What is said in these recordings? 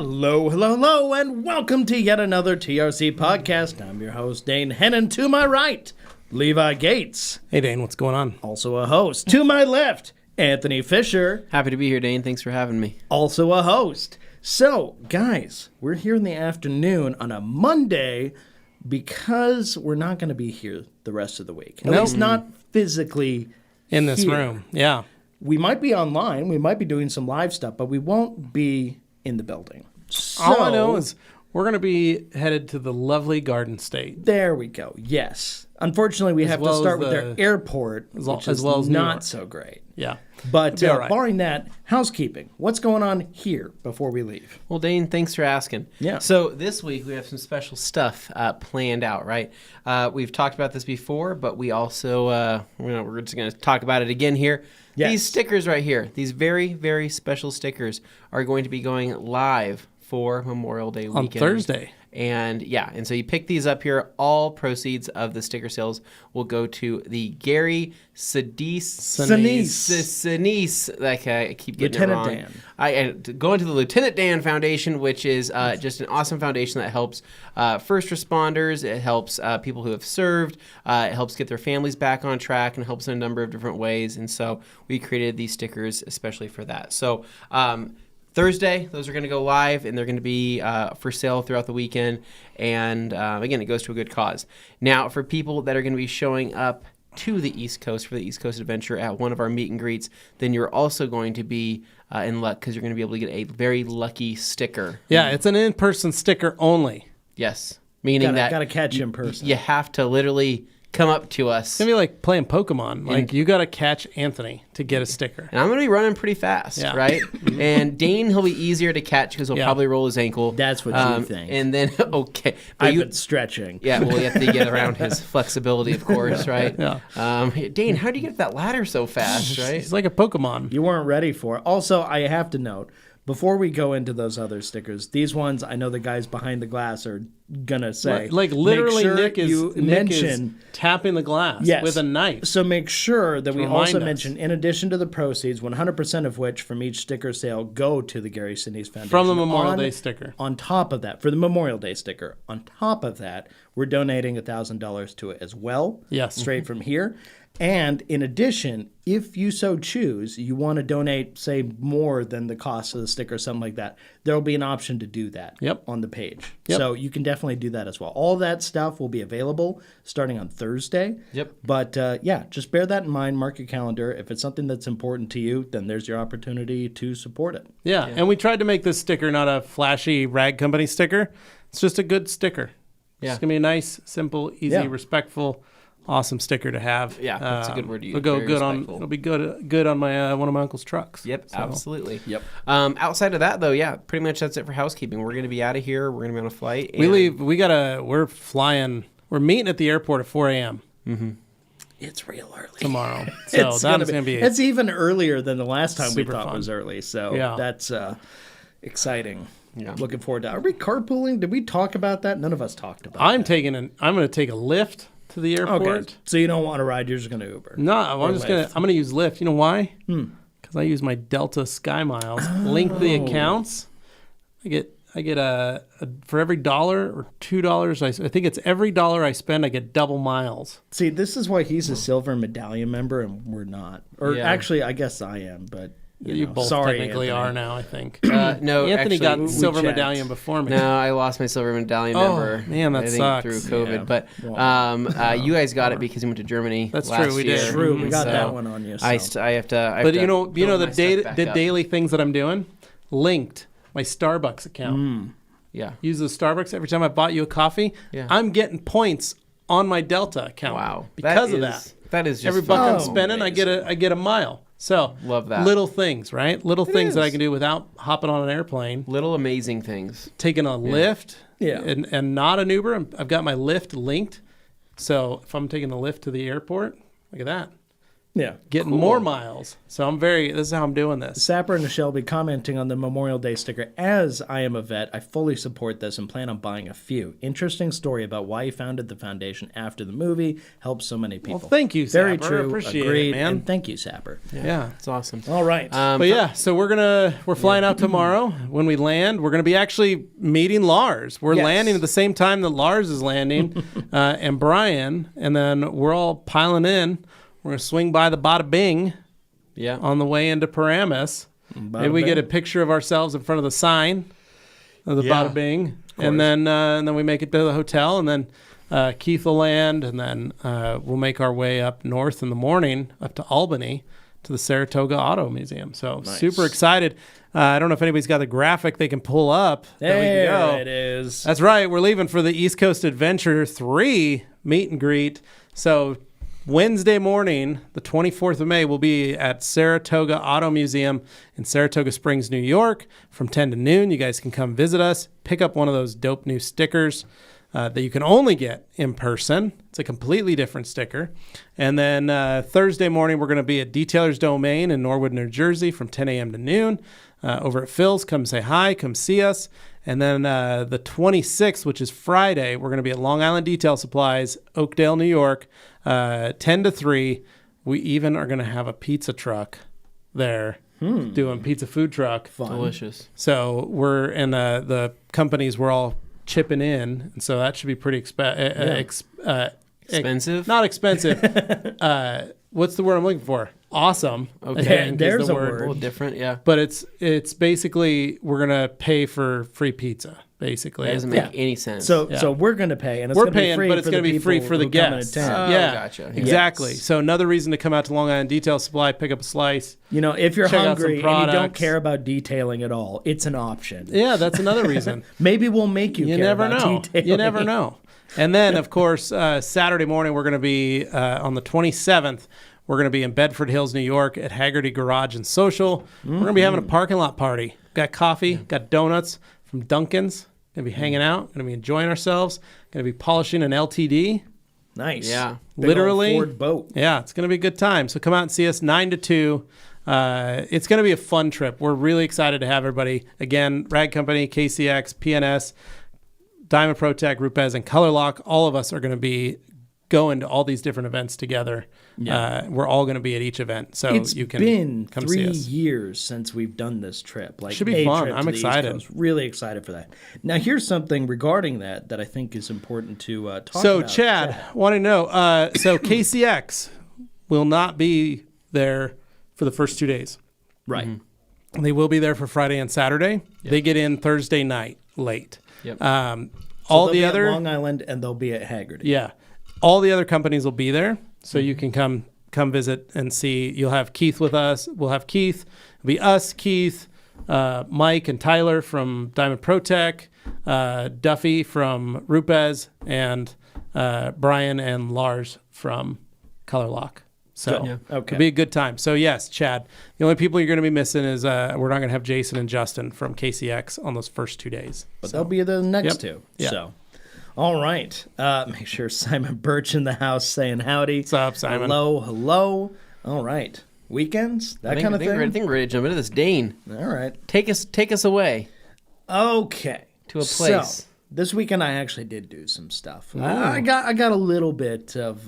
Hello, hello, hello, and welcome to yet another TRC podcast. I'm your host, Dane, and to my right, Levi Gates. Hey, Dane, what's going on? Also a host. To my left, Anthony Fisher. Happy to be here, Dane. Thanks for having me. Also a host. So, guys, we're here in the afternoon on a Monday because we're not going to be here the rest of the week. At least not physically in this here. room. Yeah. We might be online. We might be doing some live stuff, but we won't be in the building. So, All I know is we're going to be headed to the lovely Garden State. There we go. Yes. Unfortunately, we have to start with their airport, which is not so great. Yeah. But right. Barring that, housekeeping. What's going on here before we leave? Well, Dane, thanks for asking. Yeah. So this week we have some special stuff planned out, right? We've talked about this before, but we also, we're just going to talk about it again here. Yes. These stickers right here, these very, very special stickers are going to be going live for Memorial Day weekend. On Thursday. And so you pick these up here. All proceeds of the sticker sales will go to the Gary Sinise. Like I keep getting Lieutenant it wrong. I go into the Lieutenant Dan Foundation, which is just an awesome foundation that helps first responders. It helps people who have served. It helps get their families back on track and helps in a number of different ways. And so we created these stickers especially for that. So Thursday, those are going to go live, and they're going to be for sale throughout the weekend. And again, it goes to a good cause. Now, for people that are going to be showing up to the East Coast for the East Coast Adventure at one of our meet and greets, then you're also going to be in luck because you're going to be able to get a very lucky sticker. Yeah, it's an in-person sticker only. Yes, meaning that got to catch you in person. You have to literally come up to us. It's going to be like playing Pokemon. Like, you got to catch Anthony to get a sticker. And I'm going to be running pretty fast, right? And Dane, he'll be easier to catch because he'll probably roll his ankle. That's what you think. And then, okay. I've been stretching. Yeah, well, you have to get around his flexibility, of course, right? Yeah. Dane, how do you get up that ladder so fast, right? It's like a Pokemon. You weren't ready for it. Also, I have to note, before we go into those other stickers, these ones, I know the guys behind the glass are going to say. Like literally, sure Nick is tapping the glass with a knife. So make sure that we also us. mention, in addition to the proceeds, 100% of which from each sticker sale go to the Gary Sinise Foundation. From the Memorial Day sticker. On top of that, for the Memorial Day sticker, on top of that, we're donating $1,000 to it as well. Yes. Straight from here. And in addition, if you so choose, you want to donate, say, more than the cost of the sticker or something like that, there will be an option to do that on the page. Yep. So you can definitely do that as well. All that stuff will be available starting on Thursday. Yep. But, just bear that in mind. Mark your calendar. If it's something that's important to you, then there's your opportunity to support it. Yeah, and we tried to make this sticker not a flashy rag company sticker. It's just a good sticker. Yeah. It's going to be a nice, simple, easy, respectful, awesome sticker to have. Yeah, that's a good word to use. It'll be good on my one of my uncle's trucks. Yep, so. Absolutely. Yep. Outside of that, though, pretty much that's it for housekeeping. We're going to be out of here. We're going to be on a flight. We leave. We're flying. We're meeting at the airport at 4 a.m. Mm-hmm. It's real early tomorrow. So that's going to be. It's even earlier than the last time we thought fun. was early. So that's exciting. Yeah. Looking forward to. Are we carpooling? Did we talk about that? None of us talked about. I'm going to take a Lyft to the airport. Okay. So you don't want to ride, you're just going to Uber. No, I'm going to use Lyft. You know why? Because I use my Delta Sky Miles. Link the accounts. I get a for every $1 or $2, I think it's every $1 I spend, I get double miles. See, this is why he's a silver medallion member and we're not. Or actually, I guess I am, but you both technically are now, I think. No, Anthony actually, got silver medallion before me. No, I lost my silver medallion member. Man, that sucks. Through COVID. Yeah. But you guys got it because you went to Germany. That's last true. We year. did. True. We got that one on you. So. I have to. But you know the daily things that I'm doing. Linked my Starbucks account. Yeah. Use the Starbucks every time I bought you a coffee. Yeah. I'm getting points on my Delta account. Wow. Because of that. That is just every buck I'm spending, amazing. I get a mile. So love that. Little things, right? Little things that I can do without hopping on an airplane. Little amazing things. Taking a Lyft, Yeah. and not an Uber. I've got my Lyft linked. So if I'm taking the Lyft to the airport, look at that. Yeah. getting more miles. So this is how I'm doing this. Sapper and Shelby commenting on the Memorial Day sticker. As I am a vet, I fully support this and plan on buying a few. Interesting story about why he founded the foundation after the movie. Helps so many people. Well, thank you, Sapper. Very true. Appreciate Agreed. it, man. And thank you, Sapper. Yeah. It's awesome. All right. But yeah, so we're flying out tomorrow. When we land, we're going to be actually meeting Lars. We're landing at the same time that Lars is landing, and Brian, and then we're all piling in. We're going to swing by the Bada Bing on the way into Paramus. Maybe we get a picture of ourselves in front of the sign of the Bada Bing. And then we make it to the hotel, and then Keith will land, and then we'll make our way up north in the morning, up to Albany, to the Saratoga Auto Museum. So super excited. I don't know if anybody's got the graphic they can pull up. There it is. That's right. We're leaving for the East Coast Adventure 3 meet and greet. So Wednesday morning, the 24th of May, we'll be at Saratoga Auto Museum in Saratoga Springs, New York, from 10 to noon. You guys can come visit us, pick up one of those dope new stickers that you can only get in person. It's a completely different sticker. And then Thursday morning, we're going to be at Detailer's Domain in Norwood, New Jersey, from 10 a.m. to noon. Over at Phil's, come say hi, come see us. And then the 26th, which is Friday, we're going to be at Long Island Detail Supplies, Oakdale, New York, 10 to 3. We even are going to have a pizza truck there doing pizza food truck. Fun. Delicious. So we're in the companies, we're all chipping in. And so that should be pretty expensive. Not expensive. What's the word I'm looking for? Awesome. Okay. There's a A word. little different, yeah. But it's basically we're gonna pay for free pizza. Basically, That doesn't make any sense. So we're going to pay, and it's we're going to be paying, free but it's for going the to be free people for the who come and guests. attend. Yeah, gotcha. Exactly. Yes. So another reason to come out to Long Island Detail Supply, pick up a slice. You know, if you're Check out some hungry and you don't products. care about detailing at all, it's an option. Yeah, that's another reason. Maybe we'll make you, You care never about know. detailing. You never know. And then, of course, Saturday morning we're going to be on the 27th. We're going to be in Bedford Hills, New York, at Haggerty Garage and Social. We're going to be having a parking lot party. Got coffee, got donuts from Dunkin's. Going to be hanging out. Going to be enjoying ourselves. Going to be polishing an LTD. Nice. Yeah. Big Literally. old Ford boat. Yeah, it's going to be a good time. So come out and see us 9 to 2. It's going to be a fun trip. We're really excited to have everybody. Again, Rag Company, KCX, PNS, Diamond Protec, Rupes, and Color Lock. All of us are going to be going to all these different events together. Yeah. We're all going to be at each event. So It's you can been come 3 see us. years since we've done this trip. Like, Should be a fun. trip I'm to the East excited. Coast. Really excited for that. Now, here's something regarding that I think is important to talk So about. Chad, want to know, so KCX will not be there for the first 2 days. Right. They will be there for Friday and Saturday. They get in Thursday night late. Yep. All They'll the be other at Long Island, and they'll be at Haggerty. Yeah. All the other companies will be there, so you can come visit and see. You'll have Keith with us. We'll have Keith. It'll be us, Keith, Mike, and Tyler from Diamond Protec, Duffy from Rupes, and Brian and Lars from Color Lock. So Okay. it'll be a good time. So yes, Chad, the only people you're going to be missing is we're not going to have Jason and Justin from KCX on those first 2 days. But they'll be the next Yep. two. Yeah. So, all right. Make sure Simon Birch in the house saying howdy. What's up, Simon? Hello. All right. Weekends? That kind of thing? I think we're ready to jump into this. Dane, All right. take us away Okay. to a place. So, this weekend I actually did do some stuff. I got a little bit of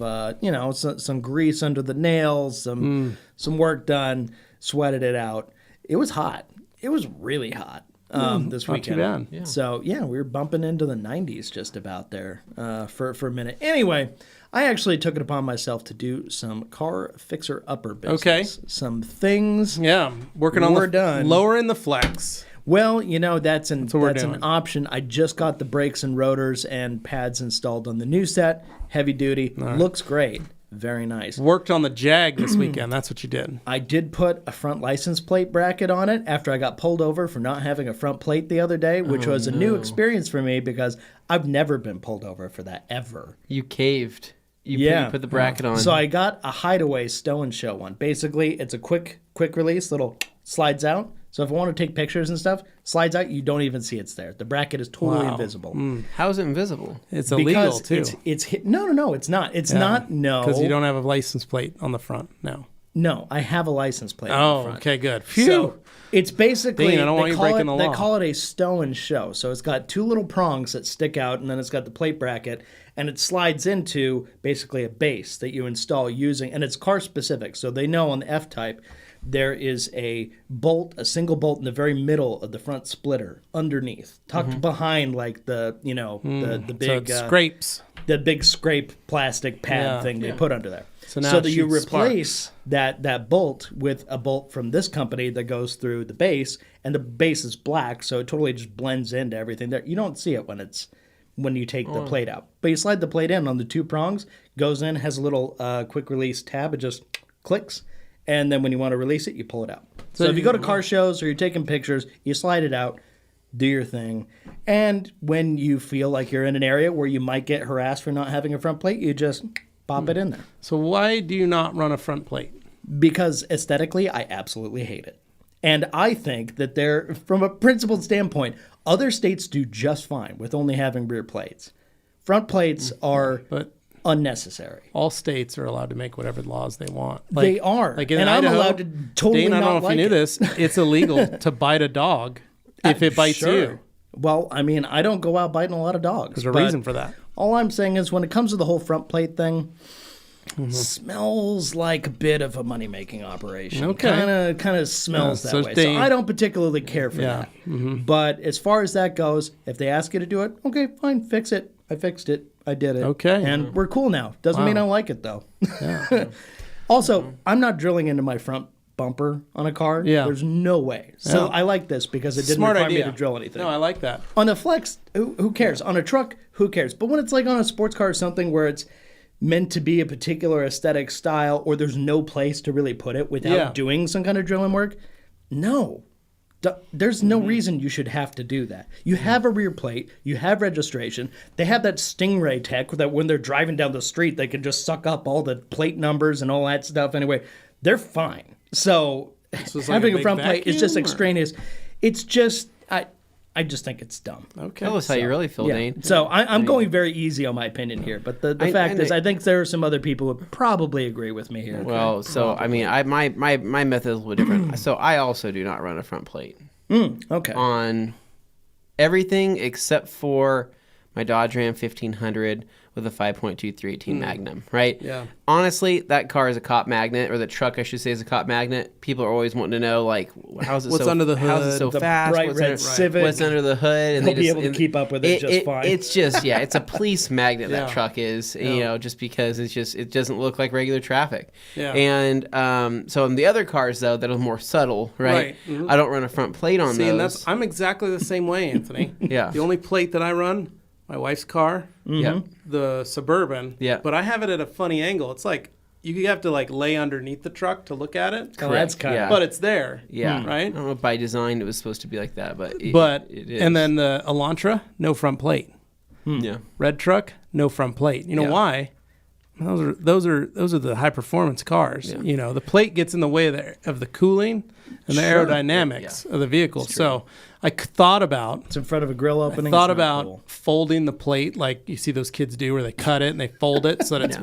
some grease under the nails, some work done, sweated it out. It was hot. It was really hot this not too weekend. bad. Yeah. So yeah, we were bumping into the 90s just about there for a minute. Anyway, I actually took it upon myself to do some car fixer upper business. Okay. Some things. Yeah, working on We're done. lowering the flex. Well, that's what we're doing. an option. I just got the brakes and rotors and pads installed on the new set. Heavy duty. Looks great. Very nice. Worked on the Jag this weekend. That's what you did. I did put a front license plate bracket on it after I got pulled over for not having a front plate the other day, which was a new experience for me because I've never been pulled over for that ever. You caved. You put the bracket on. So I got a Hideaway stow and show one. Basically, it's a quick release, little slides out. So if I want to take pictures and stuff, slides out, you don't even see it's there. The bracket is totally invisible. How is it invisible? It's illegal Because too. it's hit. No, it's not. It's not. No, because you don't have a license plate on the front. No. No, I have a license plate on the Oh, front. okay, good. Phew. So it's basically, Dane, I don't want you breaking the law. They call it a stow and show. So it's got two little prongs that stick out, and then it's got the plate bracket, and it slides into basically a base that you install using, and it's car specific. So they know on the F-Type, there is a single bolt in the very middle of the front splitter underneath, tucked behind like the big so it scrapes. The big scrape plastic pad thing they put under there. So now that you replace that bolt with a bolt from this company that goes through the base, and the base is black, so it totally just blends into everything there. You don't see it when you take the plate out, but you slide the plate in on the two prongs, goes in, has a little quick release tab, it just clicks, and then when you want to release it, you pull it out. So if you go to car shows or you're taking pictures, you slide it out, do your thing, and when you feel like you're in an area where you might get harassed for not having a front plate, you just pop it in there. So why do you not run a front plate? Because aesthetically, I absolutely hate it. And I think that from a principled standpoint, other states do just fine with only having rear plates. Front plates are unnecessary. All states are allowed to make whatever laws they want. They are. Like in and Idaho, I'm allowed to totally Dane, I don't know if you knew it. this. It's illegal to bite a dog if it bites you. Well, I mean, I don't go out biting a lot of dogs. There's a reason for that. All I'm saying is when it comes to the whole front plate thing, smells like a bit of a money-making operation. Okay. Kind of smells that way. Dane, so I don't particularly care for that. But as far as that goes, if they ask you to do it, okay, fine, fix it. I fixed it. I did it. Okay. And we're cool now. Doesn't mean I like it, though. Yeah. Also, I'm not drilling into my front bumper on a car. Yeah. There's no way. So I like this because it didn't Smart require idea. me to drill anything. No, I like that. On a Flex, who cares? On a truck, who cares? But when it's like on a sports car or something where it's meant to be a particular aesthetic style or there's no place to really put it without doing some kind of drilling work, no. There's no reason you should have to do that. You have a rear plate. You have registration. They have that Stingray tech that when they're driving down the street, they can just suck up all the plate numbers and all that stuff anyway. They're fine. So having a front plate is just extraneous. It's just, I just think it's dumb. Okay. Tell us how you really feel, Dane. So I'm going very easy on my opinion here. But the fact is, I think there are some other people who probably agree with me here. Well, so, I mean, my method is a little different. So I also do not run a front plate. Okay. On everything except for my Dodge Ram 1500 with a 5.2 318 Magnum, right? Yeah. Honestly, that car is a cop magnet, or the truck, I should say, is a cop magnet. People are always wanting to know, like, how's it What's under the how's it hood? so The fast? bright What's red under, Civic. What's under the hood? And They'll be able to keep up with it just fine. It's just, it's a police magnet, that Yeah. truck is, you know, just because it doesn't look like regular traffic. Yeah. And so in the other cars, though, that are more subtle, right? I don't run a front plate on See, those. and I'm exactly the same way, Anthony. Yeah. The only plate that I run, my wife's car, the Suburban. Yeah. But I have it at a funny angle. It's like you have to like lay underneath the truck to look at it. Oh, that's kind of. But it's there. Yeah. Right? I don't know if by design it was supposed to be like that, but it is. And then the Elantra, no front plate. Yeah. Red truck, no front plate. You know why? Those are the high performance cars. Yeah. You know, the plate gets in the way of the cooling and the aerodynamics of the vehicle. So I thought about It's in front of a grill opening. thought It's not about cool. folding the plate like you see those kids do, where they cut it and they fold it so that it's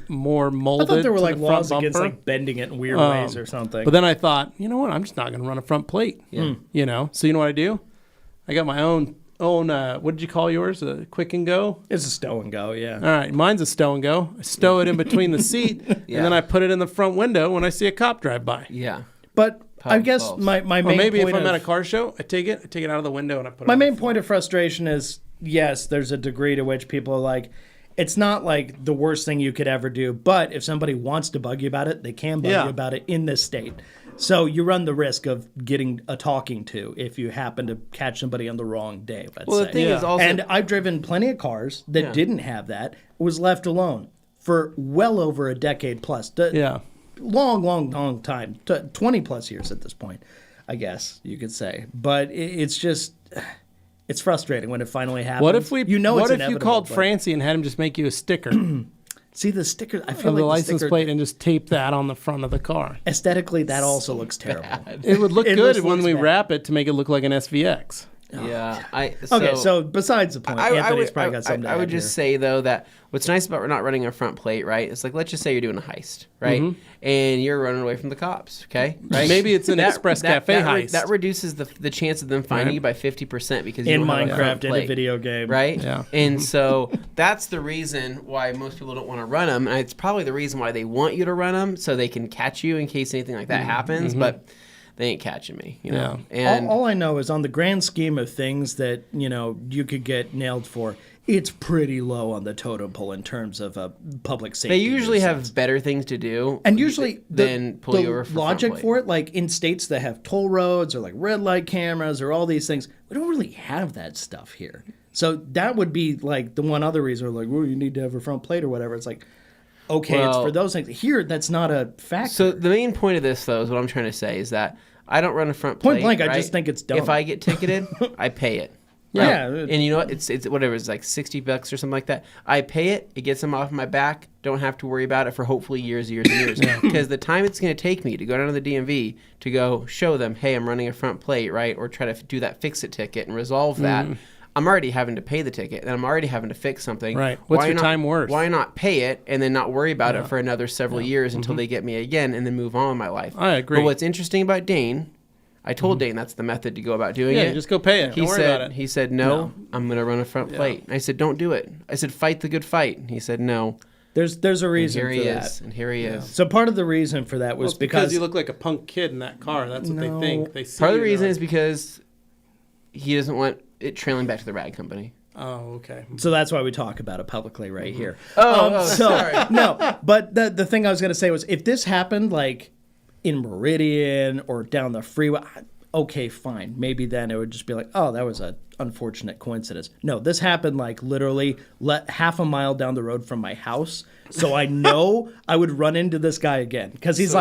more molded. I thought there were to like the front laws against bumper. like bending it in weird ways or something. But then I thought, you know what? I'm just not going to run a front plate. Yeah. You know, so you know what I do? I got my own. What did you call yours? A quick and go? It's a stow and go, yeah. All right, mine's a stow and go. I stow it in between the seat, and then I put it in the front window when I see a cop drive by. Yeah. But I guess false. my main Or maybe if point I'm at a of, car show, I take it out of the window and I put it my on the main floor. point of frustration is yes, there's a degree to which people are like, it's not like the worst thing you could ever do, but if somebody wants to bug you about it, they can bug you about it in this state. So you run the risk of getting a talking to if you happen to catch somebody on the wrong day, let's say. The thing is also, And I've driven plenty of cars that didn't have that, was left alone for well over a decade plus. Long time, 20 plus years at this point, I guess you could say. But it's just, it's frustrating when it finally happens. What if it's you inevitable, called but- Francie and had him just make you a sticker See the sticker, I feel of like the license sticker, plate and just tape that on the front of the car? aesthetically, that also looks terrible. It would look It good just when looks we bad. wrap it to make it look like an SVX. Yeah. So besides the point, Anthony's probably got something to I would add just say, though, that what's nice about not running a front plate, right? It's like, let's just say you're doing a heist, right? And you're running away from the cops, okay? Right? Maybe it's an Express Cafe heist. That reduces the chance of them finding you by 50% because you in don't have a front Minecraft, in plate, a video game. right? Yeah. And so that's the reason why most people don't want to run them. And it's probably the reason why they want you to run them, so they can catch you in case anything like that happens. But they ain't catching me, you know. Yeah. And all I know is on the grand scheme of things that you could get nailed for, it's pretty low on the totem pole in terms of public safety. they usually have better things to do, and usually than pull you over for logic front plate. for it, like in states that have toll roads or like red light cameras or all these things, we don't really have that stuff here. So that would be like the one other reason, like, well, you need to have a front plate or whatever. It's like, okay, it's for those things. Here, that's not a factor. So the main point of this, though, is what I'm trying to say is that I don't run a front plate. Point blank, right? I just think it's dumb. If I get ticketed, I pay it. Yeah. And you know what? It's whatever. It's like $60 or something like that. I pay it. It gets them off my back. Don't have to worry about it for hopefully years and years. Because the time it's going to take me to go down to the DMV to go show them, hey, I'm running a front plate, right? Or try to do that fix-it ticket and resolve that. I'm already having to pay the ticket, and I'm already having to fix something. Right. What's your not, time worth? Why not pay it and then not worry about it for another several years until they get me again and then move on with my life? I agree. But what's interesting about Dane, I told Dane that's the method to go about doing it. Yeah, just go pay it. Don't worry about it. He said, no, I'm going to run a front plate. I said, don't do it. I said, fight the good fight. He said, no. There's a reason And here he for that. is. And here he is. So part of the reason for that was because you look like a punk kid in that car. That's what they think. They see Part of the you, reason they're is because he doesn't want it trailing back to the rag company. Oh, okay. So that's why we talk about it publicly right here. Sorry. No, but the thing I was going to say was, if this happened like in Meridian or down the freeway, okay, fine. Maybe then it would just be like, oh, that was an unfortunate coincidence. No, this happened like literally half a mile down the road from my house. So I know I would run into this guy again because he's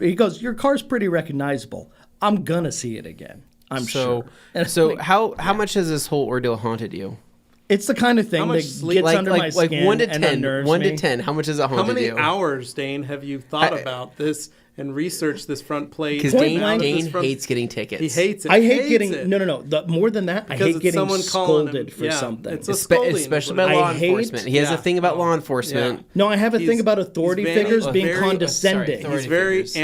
he goes, your car's pretty recognizable. I'm going to see it again. I'm sure. And So like, how much has this whole ordeal haunted you? it's the kind of thing that gets under my skin 1 to and 10. unnerves 1 me. to 10. How much has it How haunted many you? hours, Dane, have you thought about this and researched this front plate? Because Point Dane blank, hates getting tickets. He hates it. I hate Hates getting it. no. More than that, I Because hate it's getting someone calling him. scolded for Yeah, something. it's a scolding. Especially is by what law I hate- enforcement. He has a thing about Yeah. law enforcement. Yeah. No, I have a He's- thing about authority he's very- figures being very- condescending. sorry, He's very figures.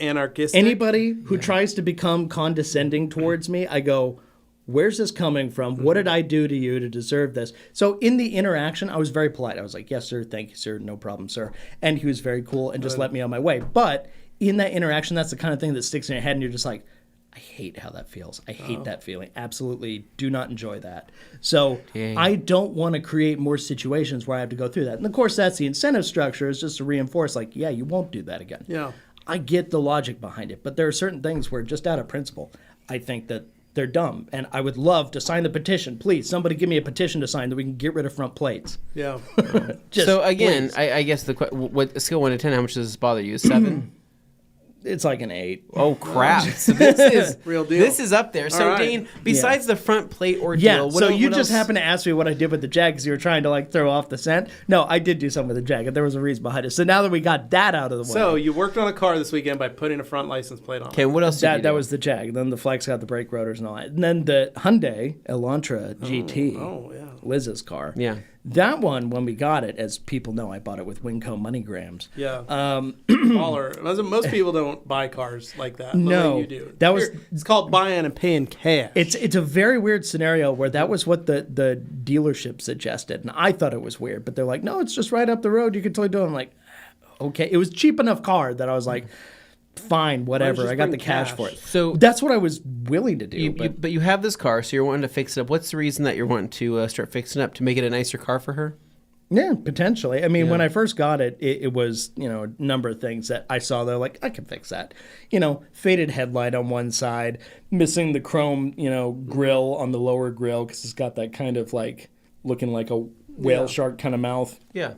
anarchistic. Anybody who tries to become condescending towards me, I go, where's this coming from? What did I do to you to deserve this? So in the interaction, I was very polite. I was like, yes, sir. Thank you, sir. No problem, sir. And he was very cool and just let me on my way. But in that interaction, that's the kind of thing that sticks in your head and you're just like, I hate how that feels. I hate that feeling. Absolutely do not enjoy that. So I don't want to create more situations where I have to go through that. And of course, that's the incentive structure, is just to reinforce, like, yeah, you won't do that again. Yeah. I get the logic behind it, but there are certain things where just out of principle, I think that they're dumb. And I would love to sign the petition. Please, somebody give me a petition to sign that we can get rid of front plates. Yeah. Just, So again, please. I guess what scale 1 to 10, how much does this bother you? 7? It's like an 8. Oh crap! So this is Real deal. This is up there. So All right. Dane, besides the front plate ordeal, Yeah, what so el- you what just else? happened to ask me what I did with the Jag because you were trying to like throw off the scent. No, I did do something with the Jag, and there was a reason behind it. So now that we got that out of the way, So you worked on a car this weekend by putting a front license plate on. Okay, what else? Did you that do? was the Jag. Then the Flex got the brake rotors and all that. And then the Hyundai Elantra GT, Oh, yeah. Liz's car. Yeah. That one, when we got it, as people know, I bought it with Winco MoneyGrams. Yeah. Baller. Most people don't buy cars like that. The No, way you do. that was- It's called buying and paying cash. It's a very weird scenario where that was what the dealership suggested, and I thought it was weird. But they're like, no, it's just right up the road. You can totally do it. I'm like, okay. It was cheap enough car that I was like, fine, whatever. just I got the bring cash cash? for it. So- that's what I was willing to do. But you have this car, so you're wanting to fix it up. What's the reason that you're wanting to start fixing it up to make it a nicer car for her? Yeah, potentially. I mean, when I first got it, it was, a number of things that I saw there, like, I can fix that. Faded headlight on one side, missing the chrome, grill on the lower grill because it's got that kind of like looking like a whale shark kind of mouth. Yeah.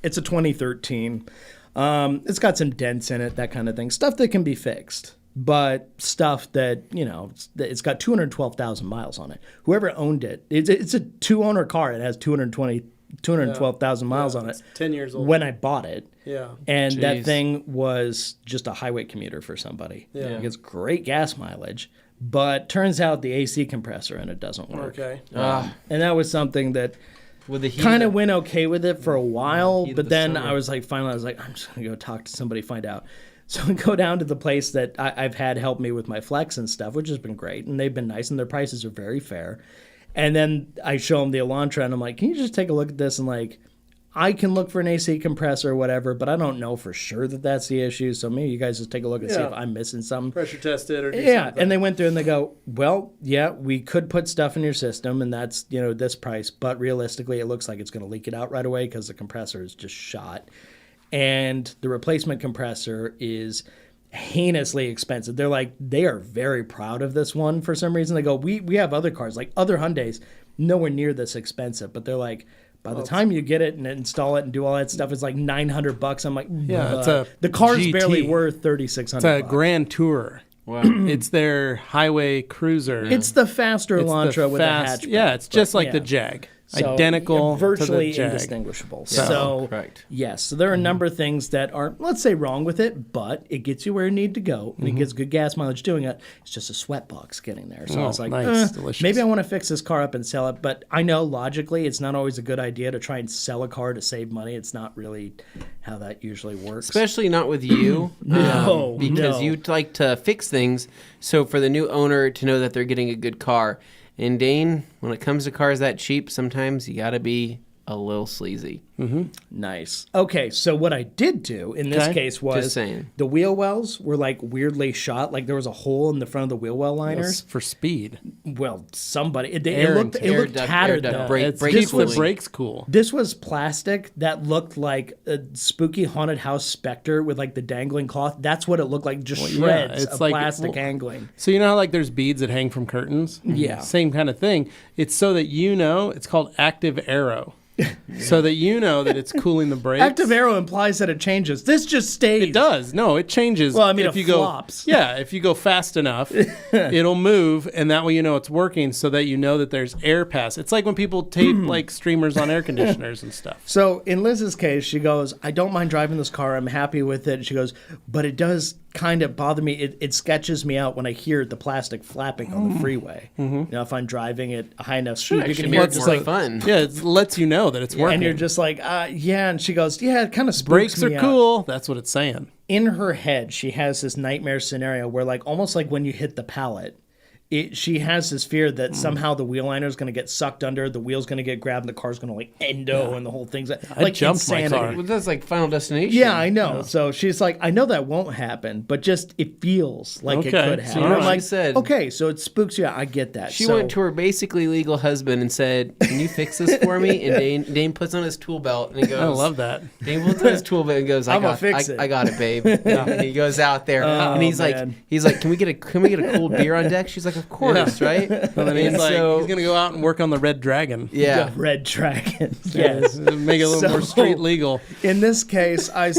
It's a 2013. It's got some dents in it, that kind of thing. Stuff that can be fixed. But stuff that, it's got 212,000 miles on it. Whoever owned it, it's a 2-owner car. It has 220,000 212,000 miles on it. It's 10 years old. When I bought it. Yeah. And Jeez. that thing was just a highway commuter for somebody. Yeah. It gets great gas mileage, but turns out the AC compressor in it doesn't work. Okay. And that was something that With the heat, kind of went okay with it for a while, Heat of but the then summer. I was like, finally, I was like, I'm just going to go talk to somebody, find out. So I go down to the place that I've had help me with my flex and stuff, which has been great. And they've been nice, and their prices are very fair. And then I show them the Elantra, and I'm like, can you just take a look at this? And like, I can look for an AC compressor or whatever, but I don't know for sure that that's the issue. So maybe you guys just take a look and see Yeah. if I'm missing something. Pressure test it or do Yeah, something. and they went through and they go, well, yeah, we could put stuff in your system, and that's, this price, but realistically, it looks like it's going to leak it out right away because the compressor is just shot. And the replacement compressor is heinously expensive. They're like, they are very proud of this one for some reason. They go, we have other cars, like other Hyundais, nowhere near this expensive, but they're like, by the time you get it and install it and do all that stuff, it's like $900. I'm like, Yeah, it's a the car's GT. barely worth $3,600. It's a Grand Tour. Wow. It's their highway cruiser. It's the faster It's the Elantra with a fast- hatchback. Yeah, it's just but, like yeah. the Jag. So, Identical virtually to the Jag. indistinguishable. So- So, Correct. yes, so there are a number of things that aren't, let's say, wrong with it, but it gets you where you need to go, and it gets good gas mileage doing it. It's just a sweatbox getting there. So I Oh, was like, nice, delicious. maybe I want to fix this car up and sell it, but I know logically it's not always a good idea to try and sell a car to save money. It's not really how that usually works. Especially not with you. No, because no. you like to fix things. So for the new owner to know that they're getting a good car. And Dane, when it comes to cars that cheap, sometimes you got to be a little sleazy. Nice. Okay, so what I did do in this Okay. case was Just saying. the wheel wells were like weirdly shot. Like there was a hole in the front of the wheel well liners. For speed. Well, somebody it Air looked and it air looked duct- tattered air duct though. brake- It's brake keeps the cooling. brakes cool. This was plastic that looked like a spooky haunted house specter with like the dangling cloth. That's what it looked like, just yeah, shreds it's of like- plastic well, angling. So you know how like there's beads that hang from curtains? Yeah. Same kind of thing. It's so that it's called active arrow. So that you know that it's cooling the brakes. Active arrow implies that it changes. This just stays. It does. No, it changes. Well, I mean, if it you go, flops. Yeah, if you go fast enough, it'll move, and that way you know it's working, so that you know that there's air pass. It's like when people tape like streamers on air conditioners and stuff. So in Liz's case, she goes, I don't mind driving this car. I'm happy with it. She goes, but it does kind of bother me. It sketches me out when I hear the plastic flapping on the freeway. If I'm driving at a high enough speed, you Actually can make hear it it's more like, fun. Yeah, it lets you know that it's working. and you're just like, yeah. And she goes, yeah, it kind of spooks brakes are me out. cool. That's what it's saying. In her head, she has this nightmare scenario where, like, almost like when you hit the pallet, she has this fear that somehow the wheel liner is going to get sucked under, the wheel's going to get grabbed, and the car's going to like endo, and the whole thing's like jumped my insanity. car. Well, that's like Final Destination. Yeah, I know. So she's like, I know that won't happen, but just it feels like it Okay, could so happen. you And I'm know, like, she said- okay, so it spooks you out. I get that. She So- went to her basically legal husband and said, "Can you fix this for me?" And Dane puts on his tool belt and he goes, I love that. Dane puts on his tool belt and goes, "I I'ma got, fix it." I got it, babe." And he goes out there and he's man. like, "Can we get a cold beer on deck?" She's like, "Of course, right?" And then he's And like, so- he's gonna go out and work on the Red Dragon. Yeah. The Red Dragon. Yes. Make it a little more So- street legal. In this case, I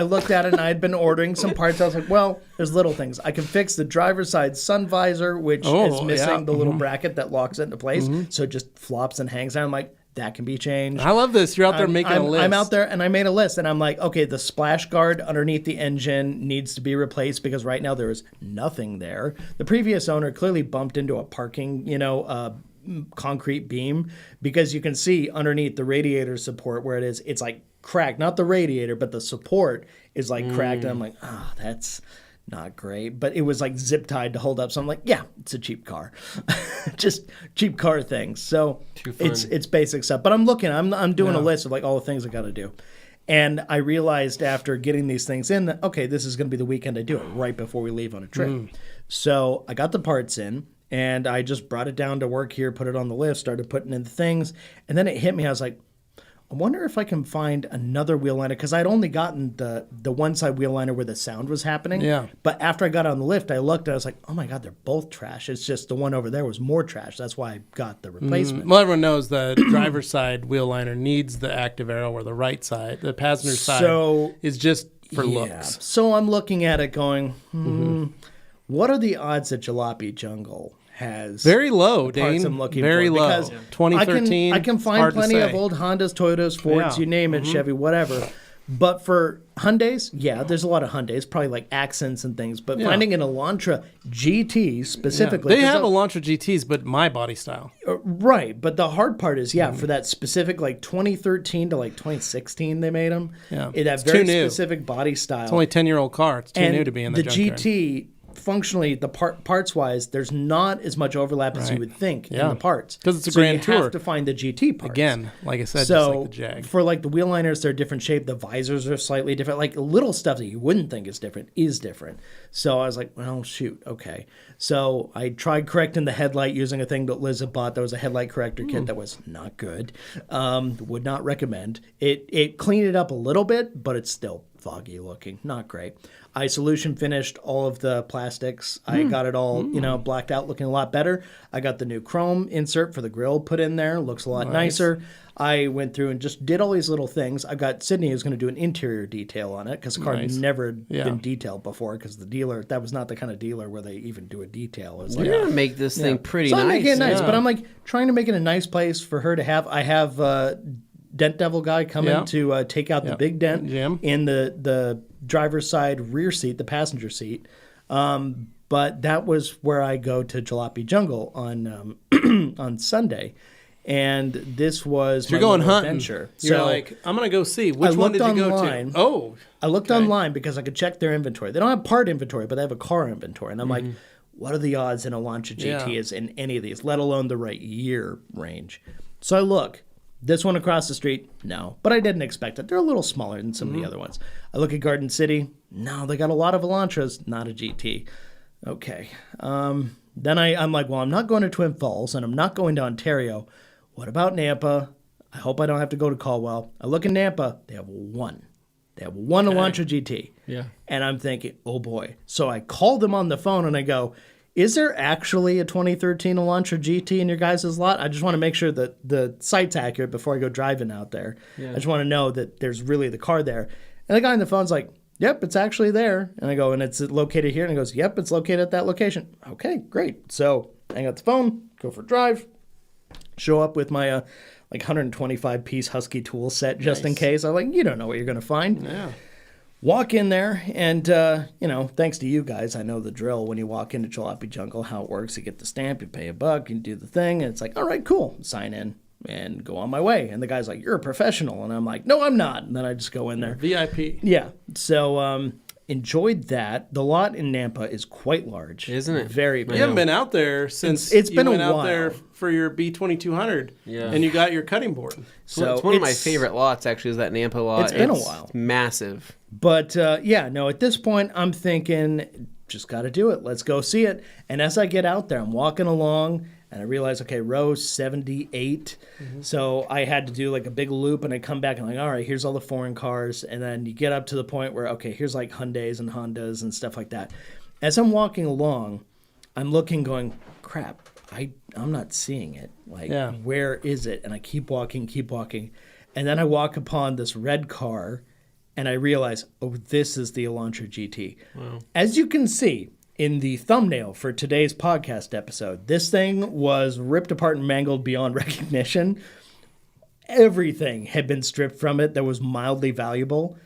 looked at it and I had been ordering some parts. I was like, well, there's little things. I can fix the driver's side sun visor, which is missing yeah. the little bracket that locks it into place. So it just flops and hangs down. I'm like, that can be changed. I love this. You're out there making a list. I'm out there and I made a list and I'm like, okay, the splash guard underneath the engine needs to be replaced because right now there is nothing there. The previous owner clearly bumped into a parking, concrete beam because you can see underneath the radiator support where it is, it's like cracked, not the radiator, but the support is like cracked. And I'm like, that's not great, but it was like zip tied to hold up. So I'm like, yeah, it's a cheap car, just cheap car things. So it's basic stuff, but I'm doing a list of like all the things I got to do. And I realized after getting these things in that, okay, this is going to be the weekend I do it right before we leave on a trip. So I got the parts in and I just brought it down to work here, put it on the list, started putting in the things. And then it hit me. I was like, I wonder if I can find another wheel liner because I'd only gotten the one side wheel liner where the sound was happening. Yeah. But after I got on the lift, I looked and I was like, oh my God, they're both trash. It's just the one over there was more trash. That's why I got the replacement. Well, everyone knows the driver's side wheel liner needs the active arrow, or the right side. The passenger side is just for looks. So I'm looking at it going, what are the odds that Jalopy Jungle has very low, the parts Dane. I'm looking Very for, low. because 2013. I can find hard to plenty of say. old Hondas, Toyotas, Fords, you name it, Chevy, whatever. But for Hyundais, there's a lot of Hyundais, probably like accents and things. But finding an Elantra GT specifically, they have Elantra GTs, but my body style. Right, but the hard part is, for that specific, like 2013 to like 2016, they made them. Yeah, That very specific body style. It's only a 10-year-old car. It's too new to be in the junkyard. GT, functionally, the parts-wise, there's not as much overlap as you would think in the parts. Because it's a Grand Tour. You have to find the GT parts. Again, like I said, so just like the Jag. for like the wheel liners, they're different shape. The visors are slightly different. Like little stuff that you wouldn't think is different. So I was like, well, shoot, okay. So I tried correcting the headlight using a thing that Liz had bought. That was a headlight corrector kit that was not good. Would not recommend. It cleaned it up a little bit, but it's still foggy looking. Not great. I solution finished all of the plastics. I got it all, blacked out, looking a lot better. I got the new chrome insert for the grill put in there. Looks a lot nicer. I went through and just did all these little things. I got Sydney who's going to do an interior detail on it because the car had never been detailed before, because the dealer, that was not the kind of dealer where they even do a detail. It was You're going to make this thing pretty so nice. I'm making it nice, but I'm like trying to make it a nice place for her to have. I have Dent Devil guy coming to take out the big dent in the driver's side rear seat, the passenger seat. But that was where I go to Jalopy Jungle on on Sunday. And this was you're going hunting. Adventure. You're so like, I'm going to go see. Which one did you go to? Oh. I looked online because I could check their inventory. They don't have part inventory, but they have a car inventory. And I'm like, what are the odds an Elantra GT is in any of these, let alone the right year range? So I look. This one across the street, no. But I didn't expect it. They're a little smaller than some of the other ones. I look at Garden City. No, they got a lot of Elantras, not a GT. Okay. Then I'm like, well, I'm not going to Twin Falls, and I'm not going to Ontario. What about Nampa? I hope I don't have to go to Caldwell. I look in Nampa. They have one. They have one Elantra GT. Yeah. And I'm thinking, oh, boy. So I call them on the phone, and I go, is there actually a 2013 Elantra GT in your guys' lot? I just want to make sure that the site's accurate before I go driving out there. I just want to know that there's really the car there. And the guy on the phone's like, yep, it's actually there. And I go, and it's located here? And he goes, yep, it's located at that location. Okay, great. So hang up the phone, go for a drive, show up with my like 125-piece Husky tool set just in case. I'm like, you don't know what you're going to find. Yeah. Walk in there, and, thanks to you guys, I know the drill. When you walk into Jalopy Jungle, how it works. You get the stamp, you pay $1, you do the thing, and it's like, all right, cool. Sign in and go on my way. And the guy's like, you're a professional. And I'm like, no, I'm not. And then I just go in there. VIP. Yeah. So enjoyed that. The lot in Nampa is quite large. Isn't it? Very big. You haven't been out there since it's been you went a out while. there for your B2200 and you got your cutting board. So it's one of my favorite lots, actually, is that Nampa lot. It's been a while. Massive. But, at this point, I'm thinking, just got to do it. Let's go see it. And as I get out there, I'm walking along, and I realize, okay, row 78. So I had to do like a big loop, and I come back and I'm like, all right, here's all the foreign cars. And then you get up to the point where, okay, here's like Hyundais and Hondas and stuff like that. As I'm walking along, I'm looking going, crap, I'm not seeing it. Like, where is it? And I keep walking. And then I walk upon this red car, and I realize, oh, this is the Elantra GT. Wow. As you can see in the thumbnail for today's podcast episode, this thing was ripped apart and mangled beyond recognition. Everything had been stripped from it that was mildly valuable.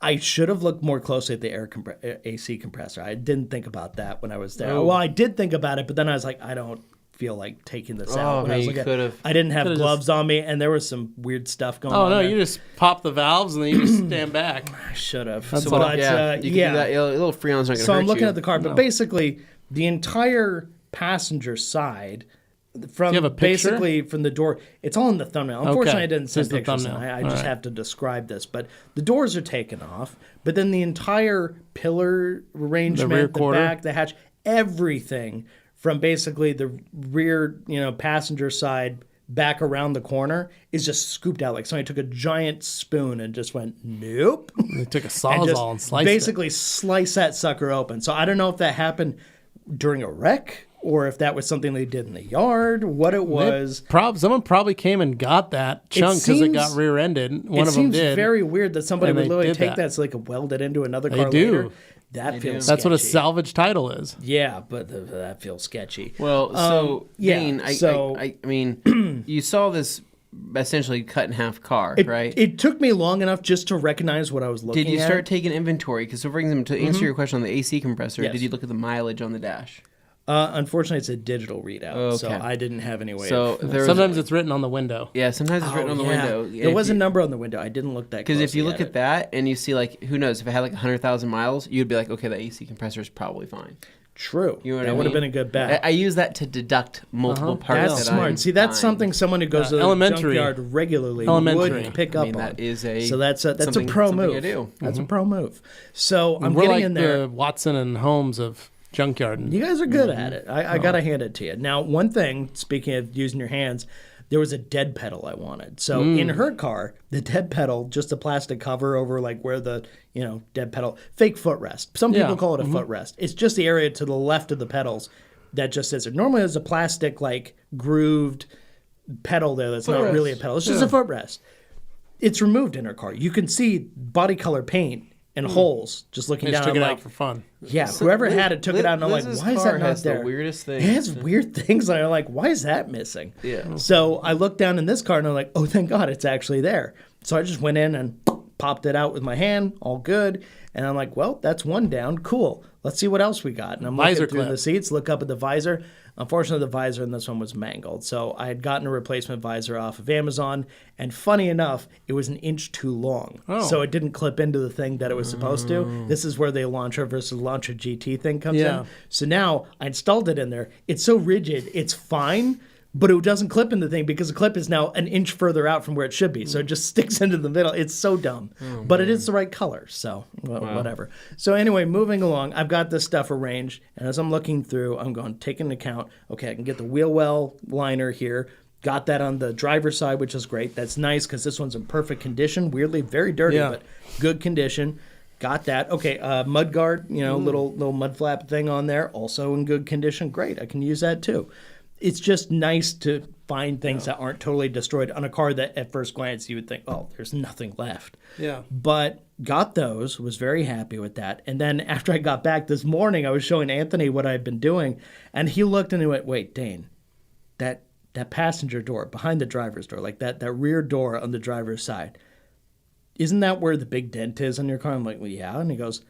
I should have looked more closely at the AC compressor. I didn't think about that when I was there. Oh. Well, I did think about it, but then I was like, I don't feel like taking this out. When I was I didn't have gloves on me, and there was some weird stuff going on. Oh, no, there. you just pop the valves, and then you just stand back. I should have. You can do that. A little Freon's not going to hurt you. So I'm looking at the car, but basically, the entire passenger side, from basically from the door, it's all in the thumbnail. Unfortunately, I didn't send pictures. I just have to describe this. But the doors are taken off, but then the entire pillar arrangement, the back, the hatch, everything from basically the rear, passenger side back around the corner is just scooped out. Like somebody took a giant spoon and just went, nope. They took a Sawzall and sliced basically slice that sucker open. So I don't know if that happened during a wreck or if that was something they did in the yard, what it was. Someone probably came and got that chunk because it got rear-ended. One of them did. It seems very weird that somebody would literally take that. that so they could weld it into another car do. later. That feels That's sketchy. what a salvage title is. Yeah, but that feels sketchy. Well, so Dane, I mean, you saw this essentially cut in half car, right? It took me long enough just to recognize what I was looking at. Did you start taking inventory? Because for example, to answer your question on the AC compressor, Yes. did you look at the mileage on the dash? Unfortunately, it's a digital readout, so I didn't have any way. So sometimes it's written on the window. Yeah, sometimes it's written on the window. There was a number on the window. I didn't look that closely. Because if you look at that and you see, like, who knows, if it had like 100,000 miles, you'd be like, okay, the AC compressor is probably fine. True. You know what that I would have mean? been a good bet. I use that to deduct multiple parts. That's that smart. I'm See, that's buying. something someone who goes to the junkyard regularly would pick up on. That is so that's a pro move. I do. That's a pro move. So I'm We're getting like in there. the Watson and Holmes of junkyard. You guys are good at it. I got to hand it to you. Now, one thing, speaking of using your hands, there was a dead pedal I wanted. So in her car, the dead pedal, just a plastic cover over like where the, dead pedal, fake footrest. Some people call it a footrest. It's just the area to the left of the pedals that just sits there. Normally there's a plastic like grooved pedal there that's not really a pedal. It's just a footrest. It's removed in her car. You can see body color paint and holes just looking down. Took it I'm out for fun. Yeah, whoever had it took it out, and I'm like, why is that not there? The weirdest thing. It has weird things, and I'm like, why is that missing? Yeah. So I looked down in this car, and I'm like, oh, thank God, it's actually there. So I just went in and popped it out with my hand, all good. And I'm like, well, that's one down. Cool. Let's see what else we got. And I'm looking through the seats, look up at the visor. Unfortunately, the visor in this one was mangled. So I had gotten a replacement visor off of Amazon. And funny enough, it was an inch too long. Oh. So it didn't clip into the thing that it was supposed to. This is where the Elantra versus Elantra GT thing comes in. So now I installed it in there. It's so rigid. It's fine. But it doesn't clip in the thing because the clip is now an inch further out from where it should be. So it just sticks into the middle. It's so dumb. But it is the right color. So whatever. So anyway, moving along, I've got this stuff arranged. And as I'm looking through, I'm going to take into account, okay, I can get the wheel well liner here. Got that on the driver's side, which is great. That's nice because this one's in perfect condition. Weirdly, very dirty, but good condition. Got that. Okay, mud guard, little mud flap thing on there. Also in good condition. Great. I can use that too. It's just nice to find things that aren't totally destroyed on a car that at first glance you would think, oh, there's nothing left. Yeah. But got those, was very happy with that. And then after I got back this morning, I was showing Anthony what I'd been doing. And he looked and he went, wait, Dane, that passenger door behind the driver's door, like that rear door on the driver's side, isn't that where the big dent is on your car? I'm like, well, yeah. And he goes,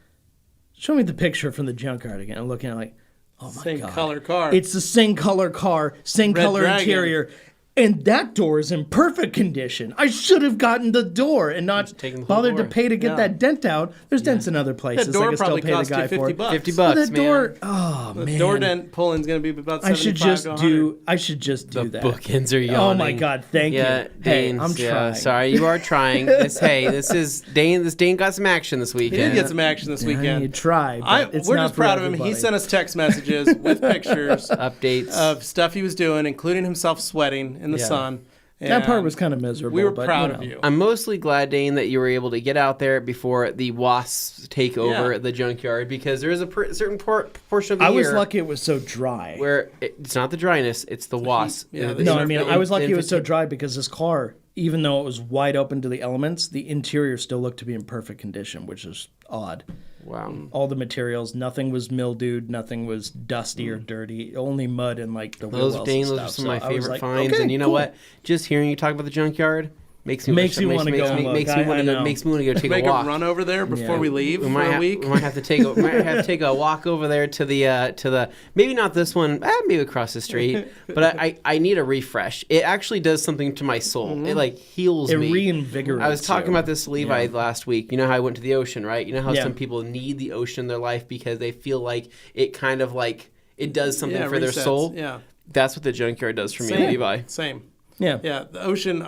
show me the picture from the junkyard again. I'm looking at it like, oh my same God. Color car. It's the same color car, same Red color Dragon. interior. And that door is in perfect condition. I should have gotten the door and not bothered to pay to get that dent out. There's dents in other places. That door I could probably still pay cost the guy you $50 for. bucks. $50, That door, man. oh man. The door dent pulling's going to be about 75 I should just to 100. I should just do that. Bookends are yawning. Oh my God! Thank you. Hey, Dane, I'm trying. Sorry, you are trying. This is Dane. Dane got some action this He weekend. did get some action this weekend. You try. But it's we're not just for proud of him. everybody. He sent us text messages with pictures, updates of stuff he was doing, including himself sweating in the sun. That part was kind of miserable. We were but, proud of you. I'm mostly glad, Dane, that you were able to get out there before the wasps take over the junkyard, because there is a certain portion of the year. I was lucky it was so dry. Where it's not the dryness, it's the wasps. I was lucky it was so dry because this car, even though it was wide open to the elements, the interior still looked to be in perfect condition, which is odd. Wow. All the materials, nothing was mildewed, nothing was dusty or dirty, only mud and like the wheel wells and Those stuff. are some of my So I was favorite like, finds. okay, and you know cool. what? Just hearing you talk about the junkyard makes me want to go take a walk. Run over there before we leave for a week. We might have to take a walk over there to the maybe not this one, maybe across the street. But I need a refresh. It actually does something to my soul. It like heals me. It reinvigorates. I was talking about this to Levi last week. You know how I went to the ocean, right? You know how some people need the ocean in their life because they feel like it kind of like it does something for their soul. Yeah. That's what the junkyard does for me, Levi. Same. Yeah. Yeah. The ocean,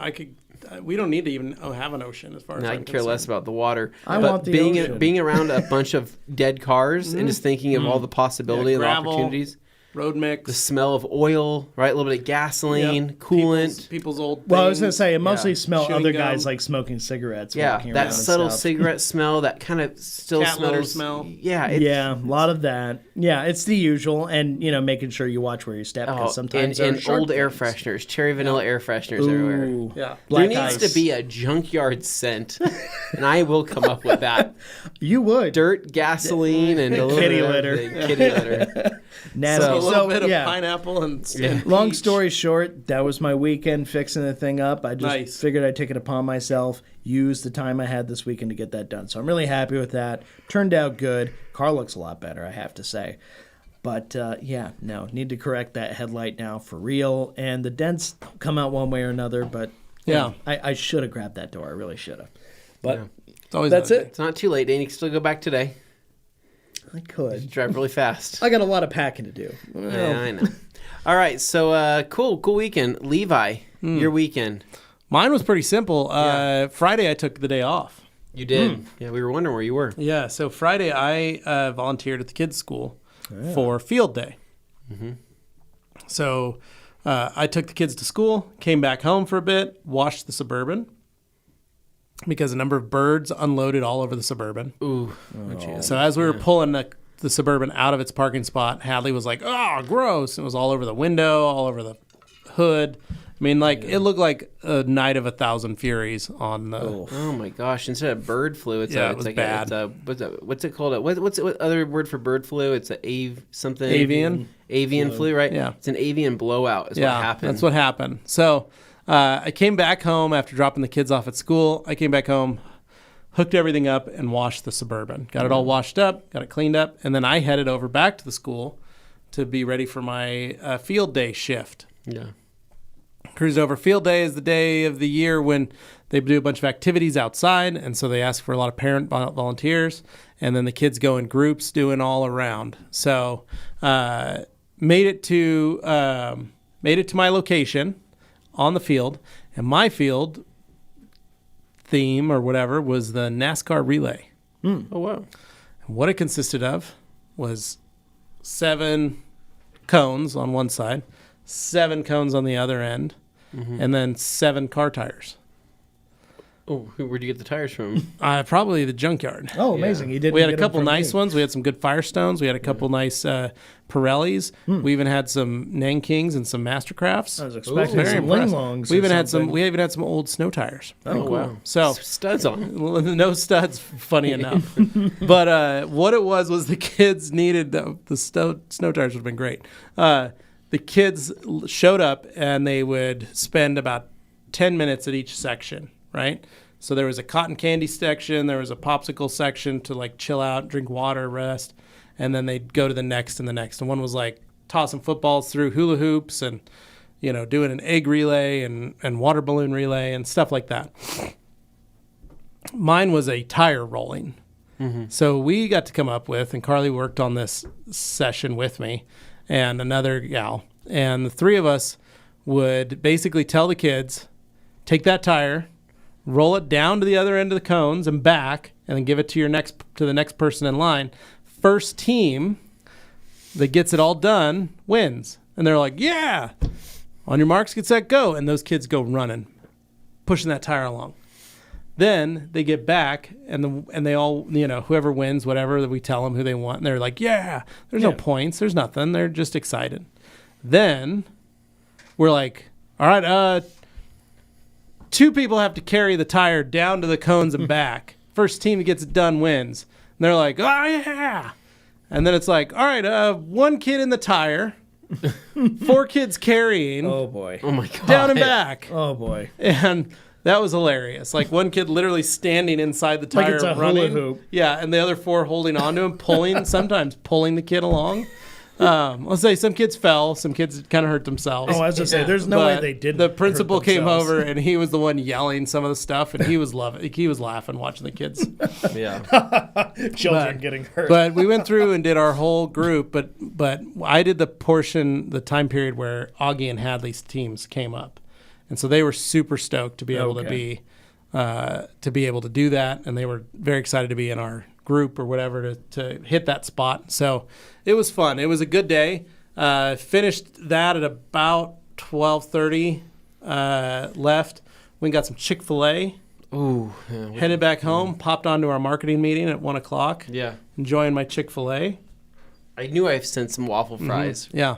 we don't need to even have an ocean as far as I I'm care less about the water. I want the ocean. Being around a bunch of dead cars and just thinking of all the possibility and the opportunities. road mix. The smell of oil, right? A little bit of gasoline, coolant. People's old things. Well, I was going to say, it mostly smell Chewing other gum. guys like smoking cigarettes. Yeah, walking that around subtle and stuff. cigarette smell, that kind of still Cat litter smells. smell. Yeah, Yeah, a lot of that. Yeah, it's the usual. And, making sure you watch where you step. Because sometimes and there are sharp old air things. fresheners, cherry vanilla air fresheners everywhere. Ooh. Yeah. Black There needs ice. to be a junkyard scent, and I will come up with that. You would. Dirt, gasoline, and a little Kitty bit of litter. everything. Kitty litter. Nasty. A little bit of yeah. pineapple and Long peach. story short, that was my weekend fixing the thing up. I just Nice. figured I'd take it upon myself, use the time I had this weekend to get that done. So I'm really happy with that. Turned out good. Car looks a lot better, I have to say. But need to correct that headlight now for real. And the dents don't come out one way or another, but Yeah. I should have grabbed that door. I really should have. But It's always that's that. it. It's not too late, Dane. You can still go back today. I could. Drive really fast. I got a lot of packing to do. Yeah, I know. All right, so cool weekend. Levi, your weekend. Mine was pretty simple. Friday, I took the day off. You did. Yeah, we were wondering where you were. Yeah, so Friday, I volunteered at the kids' school for field day. So I took the kids to school, came back home for a bit, washed the Suburban because a number of birds unloaded all over the Suburban. Ooh. So as we were pulling the Suburban out of its parking spot, Hadley was like, "Oh, gross!" And it was all over the window, all over the hood. I mean, it looked like a night of 1,000 furies on the. Oh my gosh! Instead of bird flu, it's it was bad. What's it called? What other word for bird flu? It's something. Avian flu, right? Yeah. It's an avian blowout. Is what happened. That's what happened. So I came back home after dropping the kids off at school. I came back home, hooked everything up, and washed the Suburban. Got it all washed up, got it cleaned up, and then I headed over back to the school to be ready for my field day shift. Yeah. Cruise over. Field day is the day of the year when they do a bunch of activities outside, and so they ask for a lot of parent volunteers, and then the kids go in groups doing all around. So made it to my location on the field, and my field theme or whatever was the NASCAR relay. Oh wow. And what it consisted of was 7 cones on one side, 7 cones on the other end, and then 7 car tires. Oh, where'd you get the tires from? Probably the junkyard. Oh, amazing. You did. We had a couple nice ones. We had some good Firestones. We had a couple nice Pirellis. We even had some Nankings and some Mastercrafts. I was expecting Very some impressed. Linglongs. We or even something. had some old snow tires. Oh wow. So Studs on. no studs, funny enough. But what it was the kids needed the snow tires would have been great. The kids showed up and they would spend about 10 minutes at each section, right? So there was a cotton candy section, there was a popsicle section to like chill out, drink water, rest, and then they'd go to the next and the next. And one was like tossing footballs through hula hoops and, doing an egg relay and water balloon relay and stuff like that. Mine was a tire rolling. So we got to come up with, and Carly worked on this session with me and another gal, and the 3 of us would basically tell the kids, take that tire, roll it down to the other end of the cones and back, and then give it to the next person in line. First team that gets it all done wins. And they're like, yeah, on your marks, get set, go. And those kids go running, pushing that tire along. Then they get back, and they all, whoever wins, whatever, we tell them who they want. And they're like, yeah, there's no points. There's nothing. They're just excited. Then we're like, all right, 2 people have to carry the tire down to the cones and back. First team that gets it done wins. And they're like, oh, yeah. And then it's like, all right, 1 kid in the tire, 4 kids carrying. Oh, boy. Oh my god. Down and back. Oh, boy. And that was hilarious. Like one kid literally standing inside the tire Like it's a running. hula hoop. Yeah, and the other 4 holding onto him, sometimes pulling the kid along. Let's say some kids fell, some kids kind of hurt themselves. Oh, I was going to say, there's no way But they didn't. The principal hurt came themselves. over and he was the one yelling some of the stuff, and he was laughing watching the kids. Yeah. Children getting hurt. But we went through and did our whole group. But I did the time period where Augie and Hadley's teams came up, and so they were super stoked to be able to do that, and they were very excited to be in our group or whatever to hit that spot. So it was fun. It was a good day. Finished that at about 12:30. Left. We got some Chick-fil-A. Ooh. Headed back home. Popped onto our marketing meeting at 1 o'clock. Yeah. Enjoying my Chick-fil-A. I knew I sent some waffle fries. Yeah.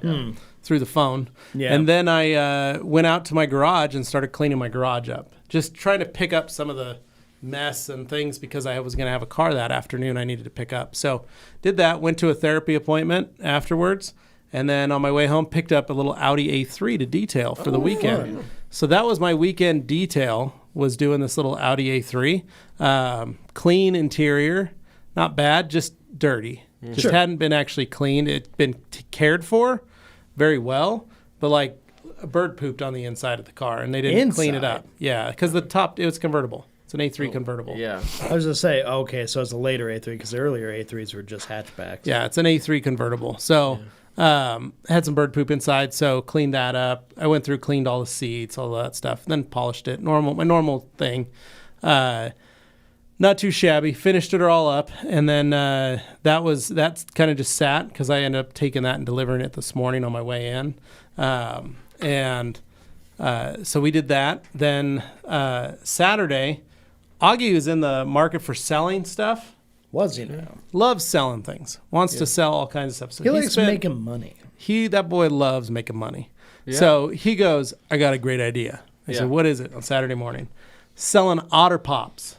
Through the phone. Yeah. And then I went out to my garage and started cleaning my garage up. Just trying to pick up some of the mess and things because I was going to have a car that afternoon I needed to pick up. So did that, went to a therapy appointment afterwards, and then on my way home picked up a little Audi A3 to detail for the weekend. Fun. So that was my weekend detail, was doing this little Audi A3. Clean interior, not bad, just dirty. Just hadn't been actually cleaned. It'd been cared for very well, but like a bird pooped on the inside of the car and they didn't clean it up. Yeah, because the top, it was convertible. It's an A3 convertible. Yeah. I was going to say, okay, so it's a later A3 because the earlier A3s were just hatchbacks. Yeah, it's an A3 convertible. So had some bird poop inside, so cleaned that up. I went through, cleaned all the seats, all that stuff, then polished it. My normal thing. Not too shabby. Finished it all up, and then that's kind of just sat because I ended up taking that and delivering it this morning on my way in. So we did that. Then Saturday, Augie was in the market for selling stuff. Was he now? Loves selling things. Wants to sell all kinds of stuff. So He likes making money. That boy loves making money. Yeah. So he goes, I got a great idea. I said, what is it? On Saturday morning. Selling Otter Pops.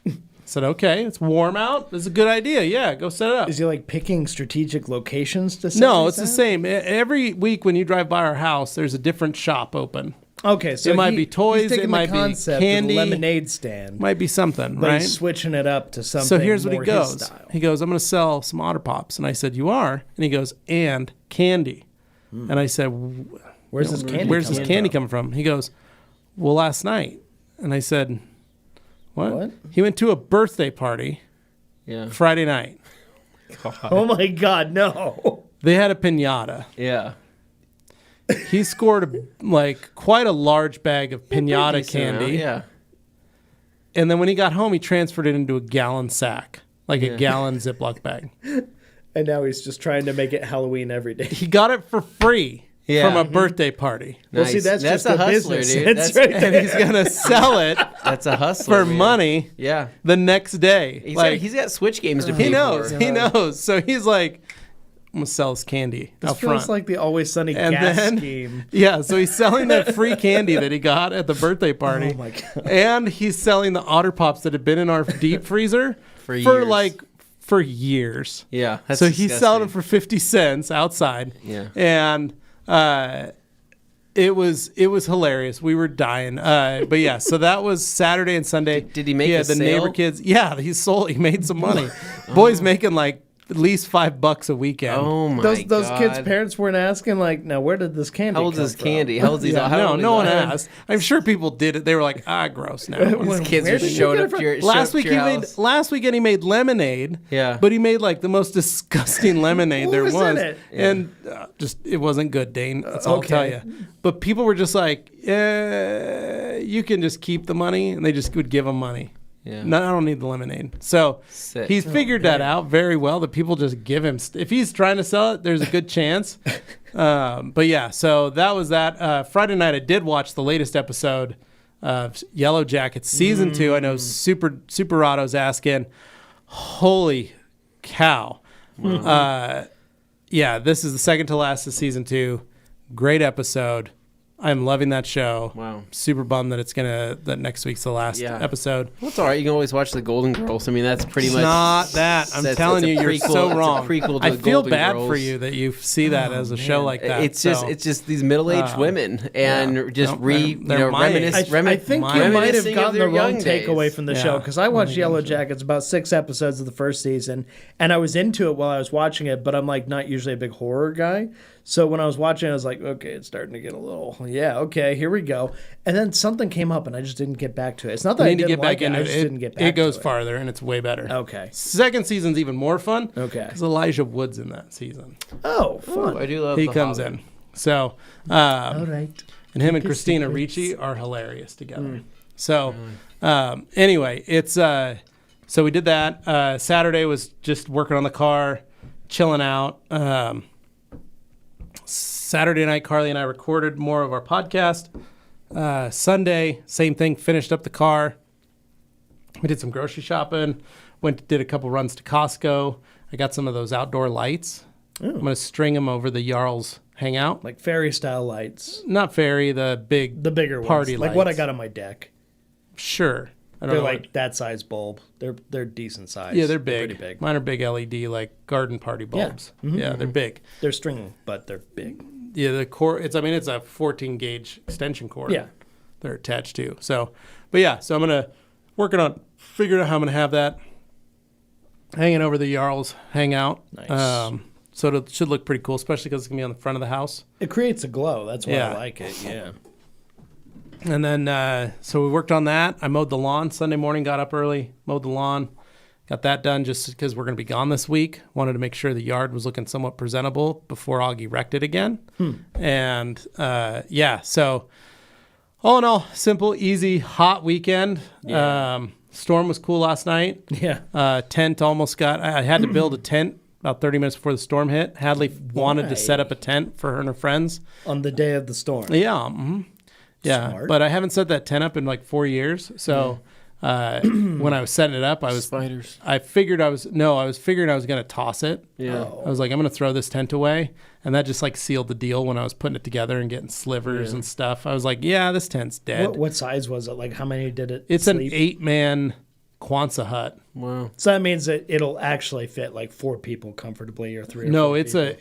I said, okay, it's warm out. This is a good idea. Yeah, go set it up. Is he like picking strategic locations to sell? No, it's the same. Every week when you drive by our house, there's a different shop open. Okay, so it might be toys, it might be candy, lemonade stand, might be something, but right? He's switching it up to something. So here's what more he goes. his style. He goes, I'm going to sell some Otter Pops, and I said, you are? And he goes, and candy. And I said, where's this candy coming from? He goes, well, last night. And I said, what? He went to a birthday party Friday night. God. Oh my God, no. They had a piñata. Yeah. He scored quite a large bag of piñata candy. Yeah. And then when he got home, he transferred it into a gallon sack, like a gallon Ziploc bag. And now he's just trying to make it Halloween every day. He got it for free from a birthday party. Well, see, that's just a hustler, dude. And he's going to sell it that's a hustler, for money the next day. He's got Switch games to pay for. He knows. So he's like, I'm going to sell his candy out front. This feels like the Always Sunny gas scheme. Yeah, so he's selling that free candy that he got at the birthday party. Oh, my God. And he's selling the Otter Pops that had been in our deep freezer for years. Yeah. That's so he's selling them for 50 cents outside. Yeah. And it was hilarious. We were dying. But yeah, so that was Saturday and Sunday. Did he make a the sale? Neighbor kids. Yeah, he made some money. Boy's making at least $5 a weekend. Oh my God! Those kids' parents weren't asking now where did this candy? How old is this candy? How old is he? No one asked. I'm sure people did it. They were like, gross now. These kids are showing up to your house. Last weekend he made lemonade. Yeah, but he made the most disgusting lemonade there was, in it? And it wasn't good, Dane. That's all I'll tell you. But people were just like, you can just keep the money, and they just would give him money. Yeah. No, I don't need the lemonade. So he's figured that out very well, that people just give him. If he's trying to sell it, there's a good chance. But yeah, so that was that. Friday night, I did watch the latest episode of Yellow Jackets season 2. I know Superato's asking, holy cow. Yeah, this is the second to last of season 2. Great episode. I'm loving that show. Wow. Super bummed that next week's the last episode. Well, it's all right. You can always watch the Golden Girls. I mean, that's pretty much... not that. I'm telling you, you're so wrong. I feel bad for you that you see that as a show like that. It's just these middle-aged women and reminisce. I think you might have gotten the wrong takeaway from the show, because I watched Yellow Jackets, about 6 episodes of the first season, and I was into it while I was watching it, but I'm not usually a big horror guy. So when I was watching, I was like, okay, it's starting to get a little, okay, here we go. And then something came up, and I just didn't get back to it. It's not that I didn't like it, I just didn't get back to it. It goes farther, and it's way better. Okay. Second season's even more fun. Okay. Because Elijah Wood's in that season. Oh, fun. I do love He comes in. So, all right. And him and Christina Ricci are hilarious together. So, anyway, it's, so we did that. Saturday was just working on the car, chilling out. Saturday night, Carly and I recorded more of our podcast. Sunday, same thing, finished up the car. We did some grocery shopping, did a couple runs to Costco. I got some of those outdoor lights. Ooh. I'm going to string them over the Jarl's hangout. Like fairy-style lights. Not fairy, the bigger party ones. lights. Like what I got on my deck. Sure. They're like that size bulb. They're decent size. Yeah, they're big. Pretty big. Mine are big LED, like garden party bulbs. Yeah, mm-hmm. Yeah, they're big. They're string, but they're big. Yeah, the cord. It's a 14 gauge extension cord. Yeah, they're attached to. So I'm gonna working on figuring out how I'm gonna have that hanging over the Jarl's hangout. Nice. So it should look pretty cool, especially because it's gonna be on the front of the house. It creates a glow. That's why I like it. Yeah. And then, so we worked on that. I mowed the lawn Sunday morning, got up early, mowed the lawn, got that done just because we're going to be gone this week. Wanted to make sure the yard was looking somewhat presentable before Augie wrecked it again. And, so all in all, simple, easy, hot weekend. Yeah. Storm was cool last night. Yeah. Tent I had to build a tent about 30 minutes before the storm hit. Hadley wanted to set up a tent for her and her friends. On the day of the storm. Yeah. Mm-hmm. Yeah, smart. But I haven't set that tent up in like 4 years. So when I was setting it up, spiders. I figured I was figuring I was going to toss it. Yeah. I was like, I'm going to throw this tent away. And that just like sealed the deal when I was putting it together and getting slivers and stuff. I was like, yeah, this tent's dead. What size was it? Like how many did it It's sleep? an 8-man Quonset hut. Wow. So that means that it'll actually fit like 4 people comfortably or 3 or 4 No, people.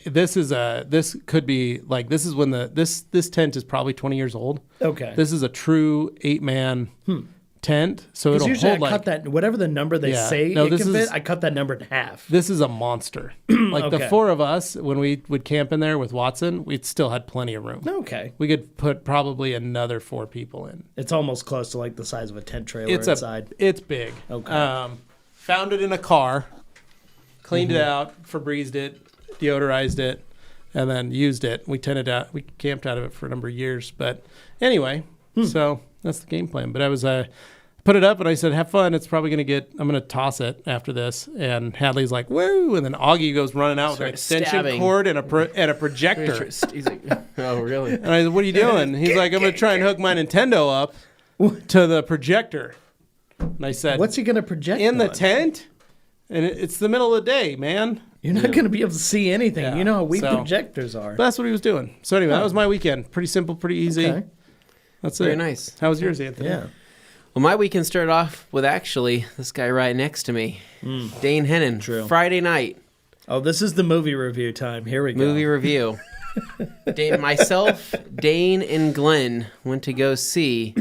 this could be like, this is when this tent is probably 20 years old. Okay. This is a true 8-man tent. So it'll usually hold I cut that, whatever the number they say it can fit, I cut that number in half. This is a monster. Like the 4 of us, when we would camp in there with Watson, we still had plenty of room. Okay. We could put probably another 4 people in. It's almost close to like the size of a tent trailer inside. It's big. Okay. Found it in a car, cleaned it out, Febrezed it, deodorized it, and then used it. We camped out of it for a number of years. But anyway, so that's the game plan. But I was put it up and I said, have fun. It's probably I'm going to toss it after this. And Hadley's like, woo. And then Augie goes running out with an extension cord and a projector. He's like, oh, really? And I said, what are you doing? He's like, I'm going to try and hook my Nintendo up to the projector. And I said, what's he going to project in the on? tent? And it's the middle of the day, man. You're not going to be able to see anything. Yeah. You know how weak projectors are. But that's what he was doing. So anyway, that was my weekend. Pretty simple, pretty easy. Okay. That's it. Very nice. How was yours, Anthony? Yeah. Well, my weekend started off with actually this guy right next to me, Dane Hennon. True. Friday night. Oh, this is the movie review time. Here we go. Movie review. Myself, Dane, and Glenn went to go see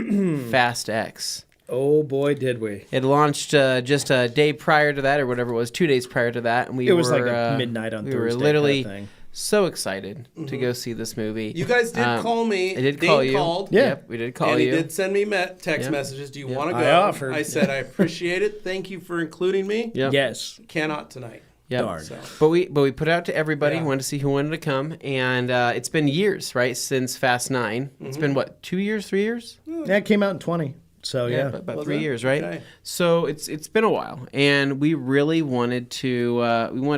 Fast X. Oh boy, did we! It launched just a day prior to that, or whatever it was, 2 days prior to that, and it was like a midnight on Thursday. We were literally so excited to go see this movie. You guys did call me. I did call you. Called. Yeah, yep, we did call and you. And he did send me text messages. Do you want to go? I offered. I said I appreciate it. Thank you for including me. Yep. Yes. Cannot tonight. Yep. Darn. So. But we put it out to everybody. Wanted to see who wanted to come, and it's been years, right, since Fast 9. It's been what, 2 years, 3 years? Yeah, it came out in 20. So yeah, about 3 years, right? Okay. So it's been a while, and we really wanted to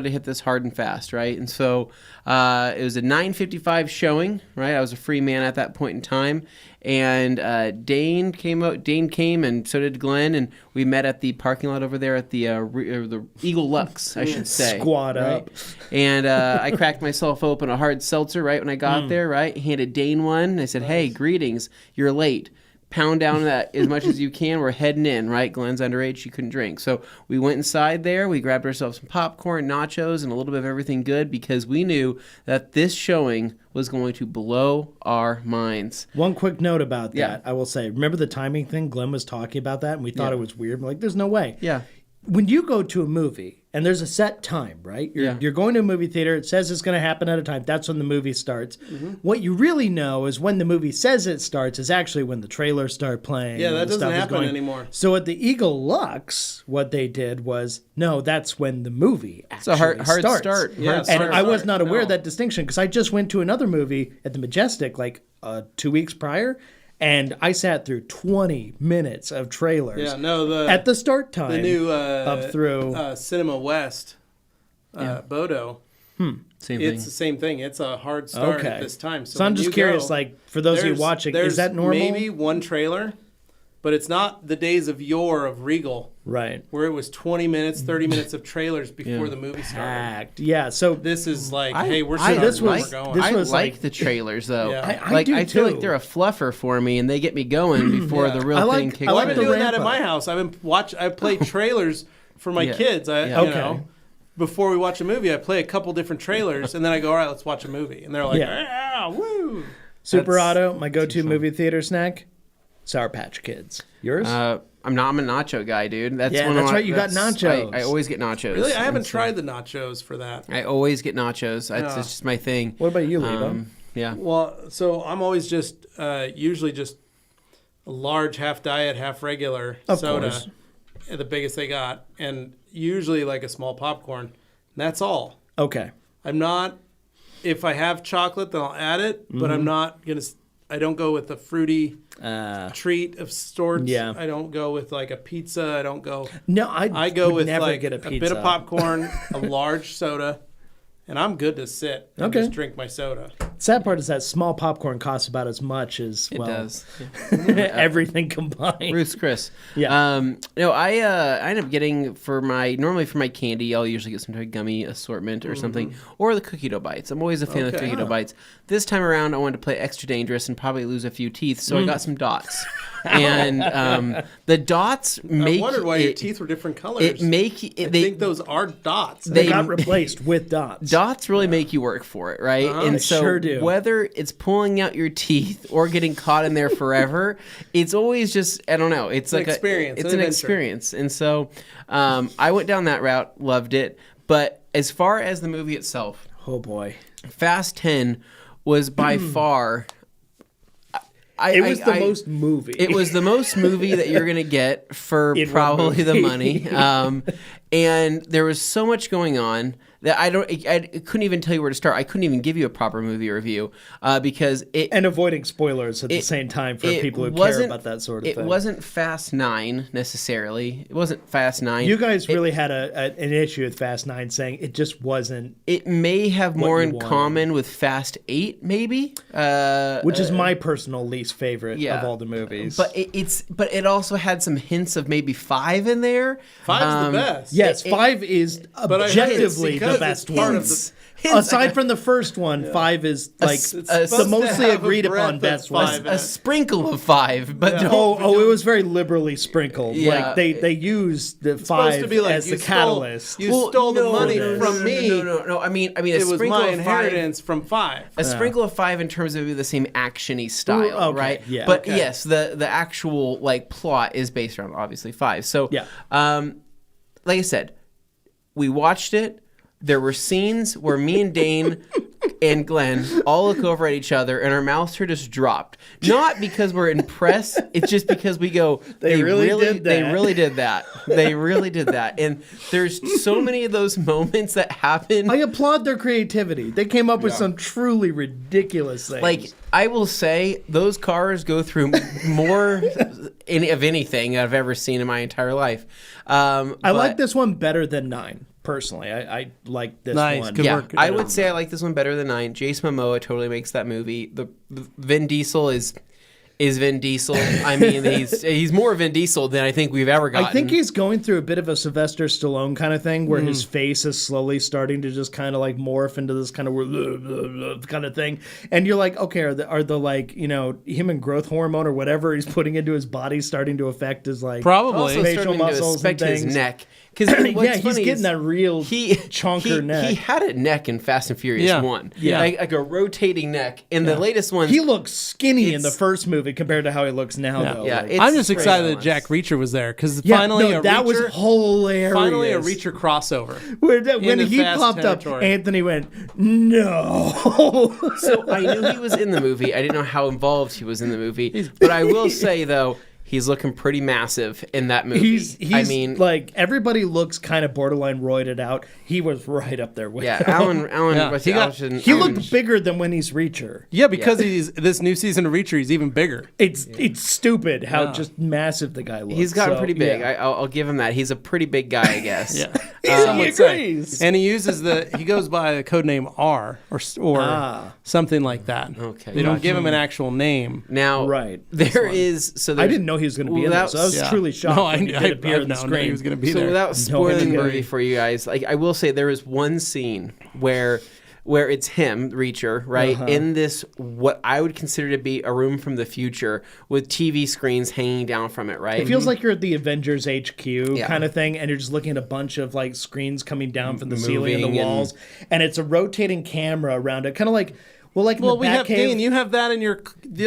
hit this hard and fast, right? And so it was a 9:55 showing, right? I was a free man at that point in time, and Dane came out. Dane came, and so did Glenn, and we met at the parking lot over there at the Eagle Lux, I should say. Squad right? up. And I cracked myself open a hard seltzer right when I got there, right? Handed Dane one, and I said, "Hey, greetings. You're late. Pound down that as much as you can. We're heading in, right? Glenn's underage. She couldn't drink." So we went inside there. We grabbed ourselves some popcorn, nachos, and a little bit of everything good because we knew that this showing was going to blow our minds. One quick note about that. Yeah. I will say, remember the timing thing? Glenn was talking about that, and we thought it was weird. We're like, there's no way. Yeah. When you go to a movie, and there's a set time, right? You're going to a movie theater. It says it's going to happen at a time. That's when the movie starts. What you really know is when the movie says it starts is actually when the trailers start playing. Yeah, that doesn't happen anymore. So at the Eagle Lux, what they did was, no, that's when the movie actually It's a hard starts. start. Yeah, And I was start. not aware of No. that distinction because I just went to another movie at the Majestic like 2 weeks prior. And I sat through 20 minutes of trailers. Yeah, no, at the start time. the new up through Cinema West, Bodo. Same It's thing. the same thing. It's a hard start Okay. at this time. So I'm when just you curious, go, like, for those of you there's- watching, is that normal? Maybe one trailer, but it's not the days of yore of Regal, Right. where it was 20 minutes, 30 minutes of trailers before the movie started. Act. Yeah. So This is like, I- hey, we're I- starting, this was- we're going. this I was like like- the trailers though. Yeah. I Like do I feel too. like they're a fluffer for me, and they get me going before Yeah. the real I like- thing kicks I Well, like I've in. been the doing that ramp at my up. house. I play trailers for my Yeah. kids. Yeah. You Okay. know, before we watch a movie, I play a couple different trailers, and then I go, all right, let's watch a movie. And they're like, Yeah. woo. Super That's Auto, my go-to movie theater snack, Sour Patch Kids. Yours? I'm a nacho guy, dude. That's Yeah, one that's of my, right, you got that's- nachos. I always get nachos. Really? I haven't And so- tried the nachos for that. I always get nachos. It's just my thing. What about you, Levi? Yeah. Well, so I'm always just usually just a large half diet, half regular Of soda, course. the biggest they got, and usually like a small popcorn. And that's all. Okay. I'm not. If I have chocolate, then I'll add it, but I'm not gonna. I don't go with a fruity treat of sorts. Yeah. I don't go with like a pizza. I don't go. No, I go would with never like get a a pizza. bit of popcorn, a large soda, and I'm good to sit and Okay. just drink my soda. Sad part is that small popcorn costs about as much as It does. everything combined. Bruce Chris. Yeah. No, I end up getting for my candy, I'll usually get some type of gummy assortment or something, or the cookie dough bites. I'm always a fan of Okay. cookie dough bites. This time around, I wanted to play extra dangerous and probably lose a few teeth, so I got some dots. And the dots make I wondered why your it- teeth were different colors. It make I it, they think those are dots. They they- got replaced with dots. dots really make you work for it, right? And They so sure do. whether it's pulling out your teeth or getting caught in there forever, it's always just I don't know. It's like experience, It's an an adventure. experience, and so I went down that route, loved it. But as far as the movie itself, Oh boy. Fast 10 was by far. It was the most movie. It was the most movie that you're gonna get for In one probably the movie. money, and there was so much going on that I couldn't even tell you where to start. I couldn't even give you a proper movie review because it and avoiding spoilers at the it- same time for it people who care wasn't- about that sort of it thing. wasn't Fast 9 necessarily. It wasn't Fast 9. You guys really had an issue with Fast 9 saying it just wasn't, It may have more you in wanted. common with Fast 8, maybe. which is my personal least favorite yeah. of all the movies. But it also had some hints of maybe 5 in there. Five's the best. yes, 5 is I heard it's objectively because the best it's part one. of the- Aside from the first one, 5 is like s- It's the supposed to mostly have a agreed breadth upon of best five one. in a it. sprinkle of 5, but don't. Oh, it was very liberally sprinkled. Yeah. Like they used the supposed 5 to be like, as you the stole- catalyst. You stole the money no, from me. No. I mean, a It was sprinkle my of 5. inheritance from 5. A sprinkle of 5 in terms of the same actiony style, Ooh, okay, right? yeah. But Okay. yes, the actual like plot is based around obviously 5. So Yeah. like I said, we watched it. There were scenes where me and Dane and Glenn all look over at each other and our mouths are just dropped. Not because we're impressed, it's just because we go, They really did They that." really did that. They really did that. And there's so many of those moments that happen. I applaud their creativity. They came up with some truly ridiculous things. Like, I will say, those cars go through more of anything I've ever seen in my entire life. I like this one better than 9. Personally, I like this Nice, one. good Yeah, work. I would say I like this one better than 9. Jason Momoa totally makes that movie. The Vin Diesel is Vin Diesel. I mean, he's more Vin Diesel than I think we've ever gotten. I think he's going through a bit of a Sylvester Stallone kind of thing where his face is slowly starting to just kind of like morph into this kind of kind of thing. And you're like, okay, are the like, you know, human growth hormone or whatever he's putting into his body starting to affect his like Probably. also facial starting to muscles and affect his things. neck. Because Yeah, he's getting that real chunker neck. He had a neck in Fast and Furious Yeah. 1. Yeah. Like a rotating neck. In the latest one, He looks skinny in the It's- first movie compared to how he looks now, Yeah. though. Yeah, Like, it's I'm just great excited that balance. Jack Reacher was there because yeah, finally no, a that was Reacher, hilarious. finally a Reacher crossover. When the he Fast popped territory. up, Anthony went, no. So I knew he was in the movie. I didn't know how involved he was in the movie. But I will say, though, He's looking pretty massive in that movie. I mean, like, everybody looks kind of borderline roided out. He was right up there with him. Alan. He looked bigger than when he's Reacher. Yeah, because he's this new season of Reacher, he's even bigger. It's stupid how just massive the guy looks. He's gotten pretty big. Yeah. I'll give him that. He's a pretty big guy, I guess. He agrees. And he uses he goes by the code name R or something like that. Okay, they don't give him an actual name. Now, there is I didn't know he was going to be in this. So I was truly shocked when he did appear on the screen. He was going to be there. So without spoiling the movie for you guys, like, I will say there is one scene where it's him, Reacher, right, in this, what I would consider to be a room from the future with TV screens hanging down from it, right? It feels like you're at the Avengers HQ kind of thing, and you're just looking at a bunch of, like, screens coming down from the ceiling and the walls, and it's a rotating camera around it, kind of like... Well, in the Batcave, Dane, you have that in your,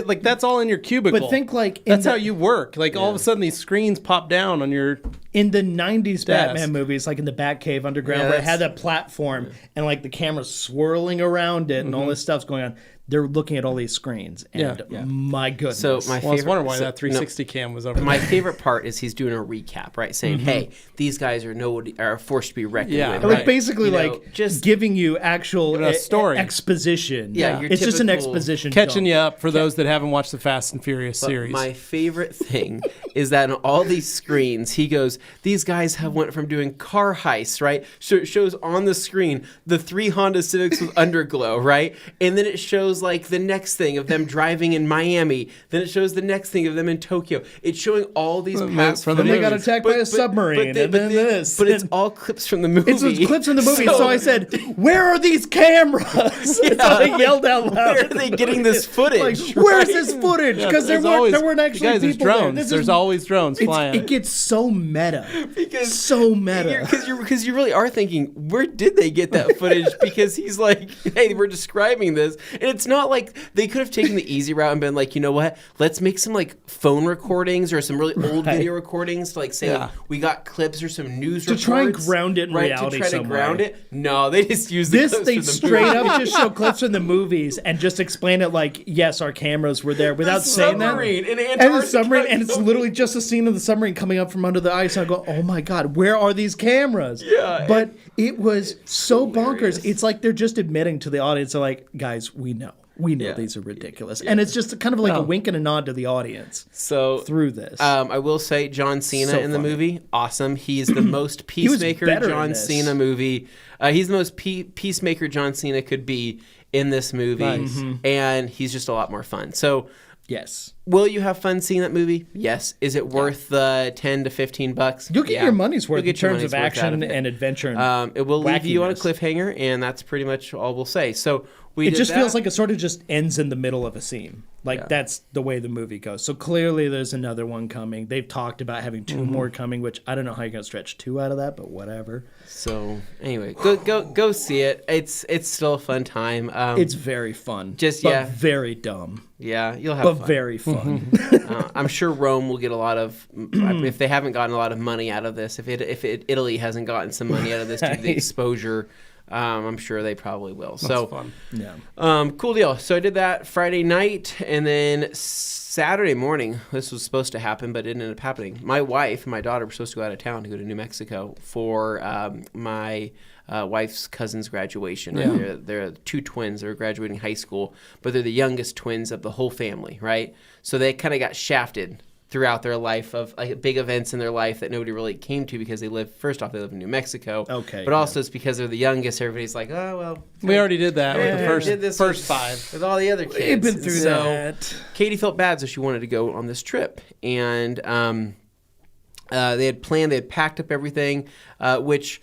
like, that's all in your cubicle. But think, like... That's how you work. Like, all of a sudden, these screens pop down on your... In the 90s Batman movies, like in the Batcave Underground, where it had that platform, and, like, the camera's swirling around it, and all this stuff's going on. They're looking at all these screens, and my goodness. So my favorite, I was wondering why that 360 cam was over there. My favorite part is he's doing a recap, right? Saying, hey, these guys are a force to be reckoned with. Like, basically, just giving you actual story exposition. Yeah, it's just an exposition. Catching you up for those that haven't watched the Fast and Furious series. My favorite thing is that on all these screens, he goes, these guys have went from doing car heists, right? So it shows on the screen the 3 Honda Civics with underglow, right? And then it shows, like, the next thing of them driving in Miami. Then it shows the next thing of them in Tokyo. It's showing all these past from they got attacked by a submarine, and then this. But it's all clips from the movie. It's clips from the movie. So I said, "Where are these cameras?" So I yelled out loud. Where are they getting this footage? Like, where's this footage? Because there weren't actually guys, people drones. there. There's always drones flying. It gets so meta. Because you really are thinking, where did they get that footage? Because he's like, hey, we're describing this, and it's not like they could have taken the easy route and been like, you know what? Let's make some, like, phone recordings or some really old video recordings to, like, say like, we got clips or some news reports. To try and ground it in reality to try to ground it. No, they just use this. They straight up just show clips from the movies and just explain it like, yes, our cameras were there without saying that. And the submarine, and it's literally just a scene of the submarine coming up from under the ice. And I go, oh my God, where are these cameras? Yeah. But it was so bonkers. It's like they're just admitting to the audience, they're like, guys, we know. We know these are ridiculous. And it's just kind of like a wink and a nod to the audience through this. I will say John Cena in the movie, awesome. He's the most peacemaker John Cena movie. He's the most peacemaker John Cena could be in this movie. Nice. And he's just a lot more fun. So, yes. Will you have fun seeing that movie? Yes. Is it worth the $10 to $15? You'll get your money's worth in terms of action and adventure. And it will leave you on a cliffhanger, and that's pretty much all we'll say. So it just feels like it sort of just ends in the middle of a scene. Like, that's the way the movie goes. So clearly there's another one coming. They've talked about having 2 more coming, which I don't know how you're going to stretch 2 out of that, but whatever. So anyway, go see it. It's still a fun time. It's very fun. But very dumb. Yeah, you'll have fun. But very fun. I'm sure Rome will get a lot of, if they haven't gotten a lot of money out of this, if Italy hasn't gotten some money out of this due to the exposure, I'm sure they probably will. So fun. Yeah. Cool deal. So I did that Friday night, and then Saturday morning, this was supposed to happen, but it didn't end up happening. My wife and my daughter were supposed to go out of town to go to New Mexico for my wife's cousin's graduation. Yeah. They're 2 twins. They're graduating high school, but they're the youngest twins of the whole family, right? So they kind of got shafted throughout their life of like big events in their life that nobody really came to because they live in New Mexico. Okay. But also it's because they're the youngest. Everybody's like, oh, well. We already did that with the first 5. With all the other kids. We've been through that. Katie felt bad, so she wanted to go on this trip. And they had packed up everything, which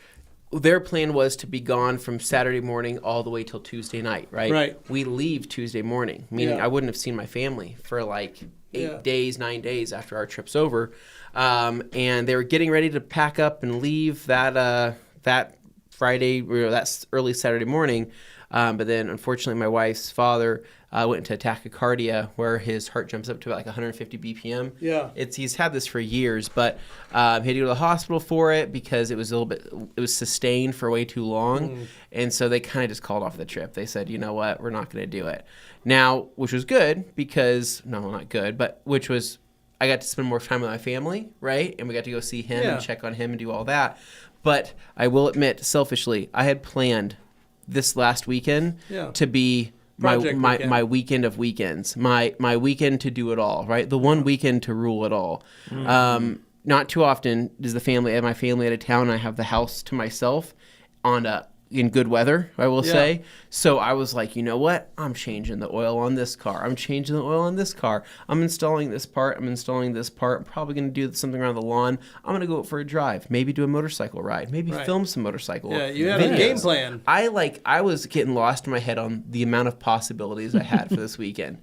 their plan was to be gone from Saturday morning all the way till Tuesday night, right? Right. We leave Tuesday morning, meaning I wouldn't have seen my family for like 9 days after our trip's over. And they were getting ready to pack up and leave that Friday, or that early Saturday morning. But then, unfortunately, my wife's father went into tachycardia, where his heart jumps up to about like 150 BPM. Yeah, he's had this for years, but he had to go to the hospital for it because it was sustained for way too long, and so they kind of just called off the trip. They said, you know what, we're not going to do it now, which was good because not good, but which was I got to spend more time with my family, right? And we got to go see him and check on him and do all that. But I will admit, selfishly, I had planned this last weekend to be my weekend of weekends, my weekend to do it all, right? The one weekend to rule it all. Not too often does my family out of town. I have the house to myself in good weather, I will say. So I was like, you know what? I'm changing the oil on this car. I'm changing the oil on this car. I'm installing this part. I'm installing this part. I'm probably going to do something around the lawn. I'm going to go out for a drive. Maybe do a motorcycle ride. Maybe film some motorcycle. Yeah, you had a game plan. I was getting lost in my head on the amount of possibilities I had for this weekend.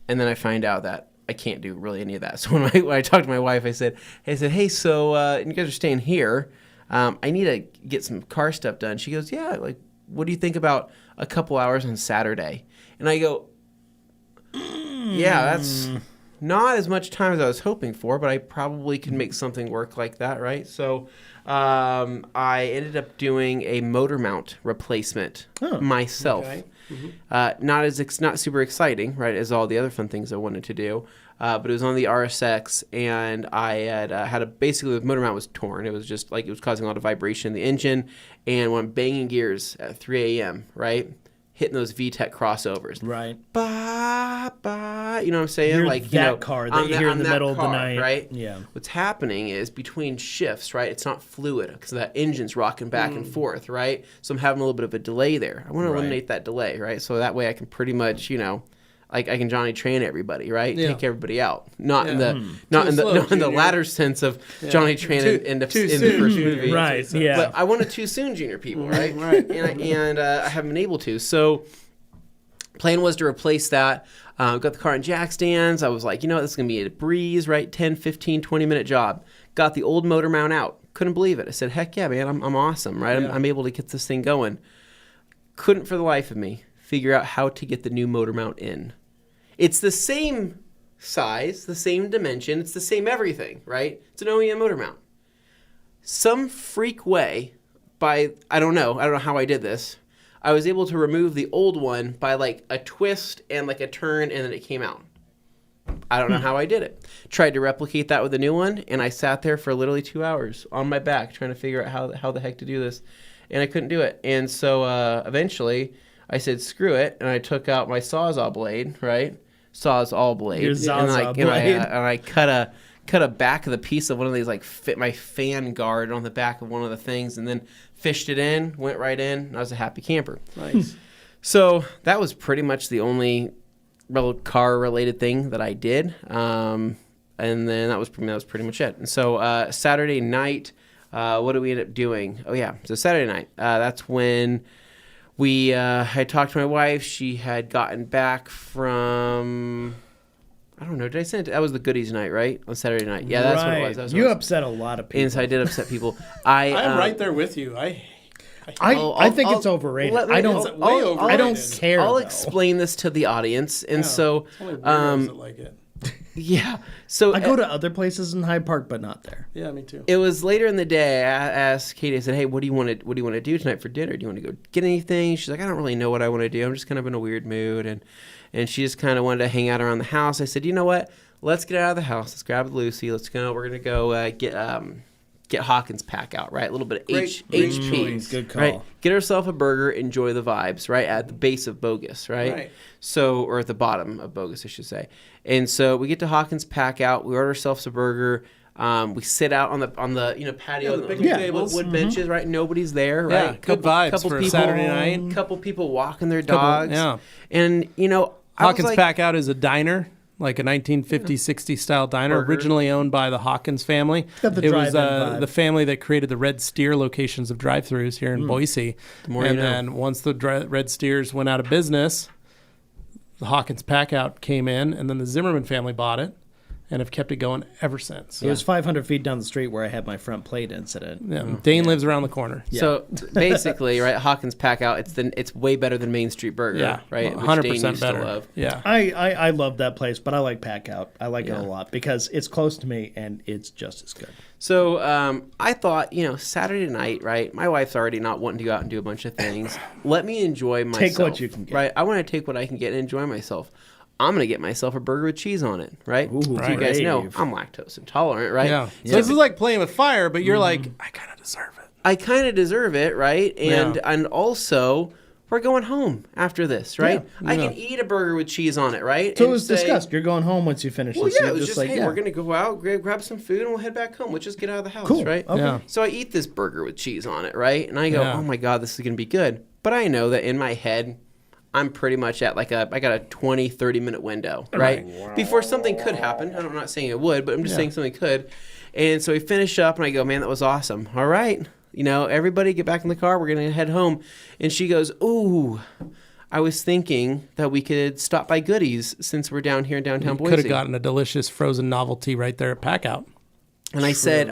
And then I find out that I can't do really any of that. So when I talked to my wife, I said, hey, so you guys are staying here. I need to get some car stuff done. She goes, yeah, like, what do you think about a couple hours on Saturday? And I go, yeah, that's not as much time as I was hoping for, but I probably can make something work like that, right? So I ended up doing a motor mount replacement myself. Okay. Not super exciting, right, as all the other fun things I wanted to do. But it was on the RSX, and I had basically the motor mount was torn. It was just like it was causing a lot of vibration in the engine, and when I'm banging gears at 3 a.m., right, hitting those VTEC crossovers, right, you know what I'm saying? You're like that car that you hear in the middle of the night, right? Yeah. What's happening is between shifts, right? It's not fluid because that engine's rocking back and forth, right? So I'm having a little bit of a delay there. I want to eliminate that delay, right? So that way I can pretty much, like I can Johnny train everybody, right? Yeah. Take everybody out. Not in the latter sense of Johnny train in the first movie. Right. So, yeah. But I want to too soon junior people, right? Right. And I haven't been able to. So plan was to replace that. Got the car in jack stands. I was like, this is going to be a breeze, right? 10, 15, 20-minute job. Got the old motor mount out. Couldn't believe it. I said, heck yeah, man, I'm awesome, right? I'm able to get this thing going. Couldn't for the life of me figure out how to get the new motor mount in. It's the same size, the same dimension, it's the same everything, right? It's an OEM motor mount. Some freak way I don't know how I did this. I was able to remove the old one by like a twist and like a turn, and then it came out. I don't know how I did it. Tried to replicate that with the new one, and I sat there for literally 2 hours on my back trying to figure out how the heck to do this, and I couldn't do it. And so eventually I said, screw it, and I took out my Sawzall blade, right? Sawzall blade. Your Sawzall blade. And I cut a back of the piece of one of these, like fit my fan guard on the back of one of the things, and then fished it in, went right in, and I was a happy camper. Nice. So that was pretty much the only car-related thing that I did, and then that was pretty much it. And so Saturday night, what did we end up doing? Oh yeah, so Saturday night, that's when I talked to my wife. She had gotten back from, I don't know, did I send it? That was the goodies night, right? On Saturday night. Yeah, that's what it was. You upset a lot of people. And so I did upset people. I'm right there with you. I think it's overrated. I don't care. I'll explain this to the audience. And so, it's only weirdos that like it. Yeah. So I go to other places in Hyde Park, but not there. Yeah, me too. It was later in the day. I asked Katie. I said, "Hey, what do you want to do tonight for dinner? Do you want to go get anything?" She's like, "I don't really know what I want to do. I'm just kind of in a weird mood." And she just kind of wanted to hang out around the house. I said, "You know what? Let's get out of the house. Let's grab Lucy. Let's go. We're gonna go get Hawkins pack out, right? A little bit of HP. Good call. Right? Get herself a burger, enjoy the vibes, right? At the base of Bogus, right? So, or at the bottom of Bogus, I should say. And so we get to Hawkins pack out. We order ourselves a burger. We sit out on the patio, the picnic tables, wood benches, right? Nobody's there, right? Yeah, good vibes for a Saturday night. Couple people walking their dogs. And Hawkins Pack Out is a diner. Like a 1950s, 60s style diner, originally owned by the Hawkins family. It was the family that created the Red Steer locations of drive-thrus here in Boise. Then once the Red Steers went out of business, the Hawkins Pack Out came in, and then the Zimmerman family bought it and have kept it going ever since. It was 500 feet down the street where I had my front plate incident. Yeah, Dane lives around the corner. Yeah. So basically, right, Hawkins Pack Out, it's way better than Main Street Burger, right? 100% better. Love. Yeah, I love that place, but I like Pack Out. I like it a lot because it's close to me and it's just as good. So I thought, Saturday night, right? My wife's already not wanting to go out and do a bunch of things. Let me enjoy myself. Take what you can get. Right? I want to take what I can get and enjoy myself. I'm going to get myself a burger with cheese on it, right? Ooh, So you guys know brave. I'm lactose intolerant, right? Yeah. So this is like playing with fire, but you're like, I kind of deserve it. I kind of deserve it, right? And also, we're going home after this, right? Yeah. I can eat a burger with cheese on it, right? So and it was discussed. You're going home once you finish Well, this. yeah, You're it was just, like, hey, we're going to go out, grab some food, and we'll head back home. Let's just get out of the house, Cool. right? Okay. Yeah. So I eat this burger with cheese on it, right? And I go, Yeah. oh my God, this is going to be good. But I know that in my head, I'm pretty much at I got a 20, 30-minute window, right? Wow. Before something could happen. I'm not saying it would, but I'm just saying something could. And so we finish up, and I go, man, that was awesome. All right. Everybody get back in the car. We're going to head home. And she goes, ooh, I was thinking that we could stop by Goodies since we're down here in downtown Boise. Could have gotten a delicious frozen novelty right there at Packout. And I said,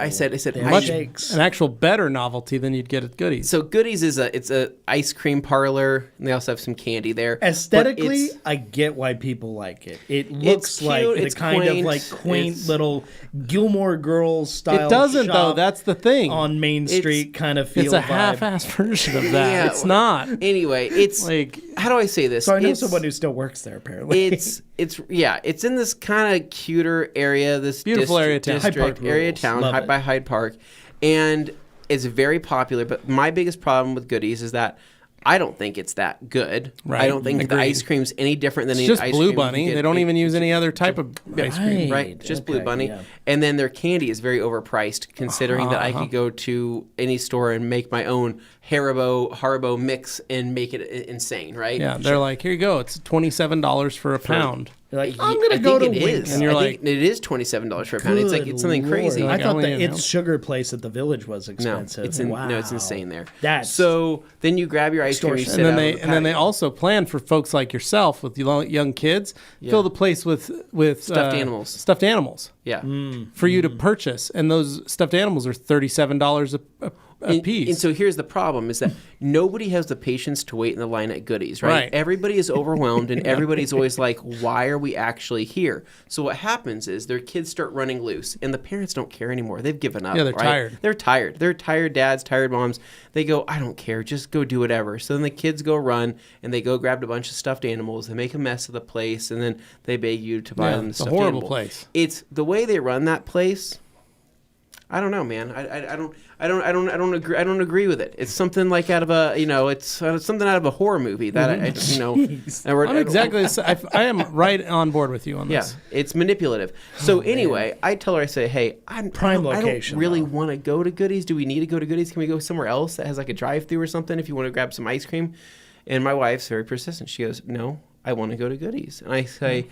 Much an actual better novelty than you'd get at Goodies. So Goodies it's a ice cream parlor, and they also have some candy there. Aesthetically, I get why people like it. It looks cute, like it's the kind quaint, of like quaint little Gilmore Girls style. It doesn't, though. shop That's the thing. on Main Street kind of feel. It's a vibe. half-assed version of that. Yeah. It's not. Anyway, it's Like, how do I say this? So I know It's- someone who still works there. Apparently, it's in this kind of cuter area, this Beautiful area of town. district Hyde Park area of rules. town, Love it. by Hyde Park, and it's very popular. But my biggest problem with Goodies is that I don't think it's that good. Right. I don't think the Agreed. ice cream's any different than it's the just ice Blue cream Bunny. you get. They don't even use any other type of ice cream. Right, just Blue Okay, Bunny. yeah. And then their candy is very overpriced, considering that I could go to any store and make my own Haribo mix and make it insane, right? Yeah, they're like, here you go. It's $27 for a pound. You're like, I I'm gonna think go to it Winks. is. And you're I like, think it is $27 for a pound. It's like it's something Good crazy. Lord. I thought only the in It's Sugar place at the Village was No, expensive. it's insane there. That's So then you grab your ice cream, you sit And then out they on the and then they patio. also plan for folks like yourself with young kids, fill the place with Stuffed animals. Stuffed animals Yeah. for you to purchase, and those stuffed animals are $37 a piece. And so here's the problem is that nobody has the patience to wait in the line at Goodies, right? Right. Everybody is overwhelmed and everybody's always like, why are we actually here? So what happens is their kids start running loose and the parents don't care anymore. They've given up. Yeah, they're right? tired. They're tired. They're tired dads, tired moms. They go, I don't care. Just go do whatever. So then the kids go run and they go grab a bunch of stuffed animals. They make a mess of the place and then they beg you to buy them the it's a stuffed horrible animal. place. It's the way they run that place. I don't know, man. I don't agree. I don't agree with it. It's something like out of a, it's something out of a horror movie that I'm exactly the same. I am right on board with you on yeah, this. it's manipulative. So anyway, I tell her, I say, hey, Prime I location, don't really though. want to go to Goodies. Do we need to go to Goodies? Can we go somewhere else that has like a drive-through or something if you want to grab some ice cream? And my wife's very persistent. She goes, no, I want to go to Goodies. And I say,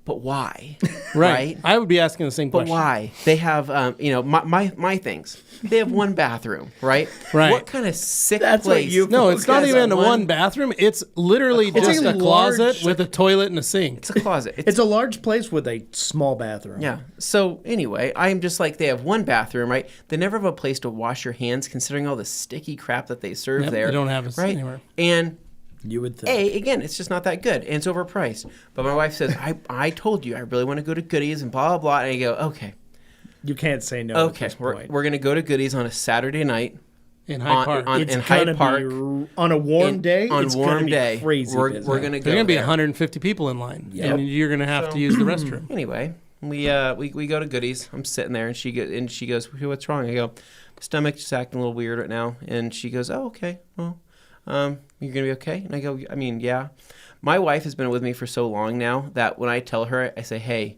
but why? Right. I would be asking the same But question. why? They have, my things. They have one bathroom, right? Right. What kind of sick That's what place? you- No, it's not has even a one bathroom. It's literally just a a closet large- with a toilet and a sink. It's a closet. It's a large place with a small bathroom. Yeah. So anyway, I'm just like, they have one bathroom, right? They never have a place to wash your hands, considering all the sticky crap that they serve Yep, there. they don't have it right? anywhere. And You would think. again, it's just not that good, and it's overpriced. But my wife says, I told you I really want to go to Goodies and blah blah blah. And I go, okay, You can't say no at okay, this we're point. gonna go to Goodies on a Saturday night. In Hyde Park. It's in gonna Hyde Park. be on a warm day. On it's warm gonna be day, crazy. we're busy. gonna go. There are going to be there. 150 people in line, Yep. and you're going to have to use the restroom. Anyway, we go to Goodies. I'm sitting there, and she goes, "What's wrong?" I go, "My stomach's just acting a little weird right now." And she goes, "Oh, okay. Well, you're gonna be okay." And I go, "I mean, yeah." My wife has been with me for so long now that when I tell her, I say, "Hey,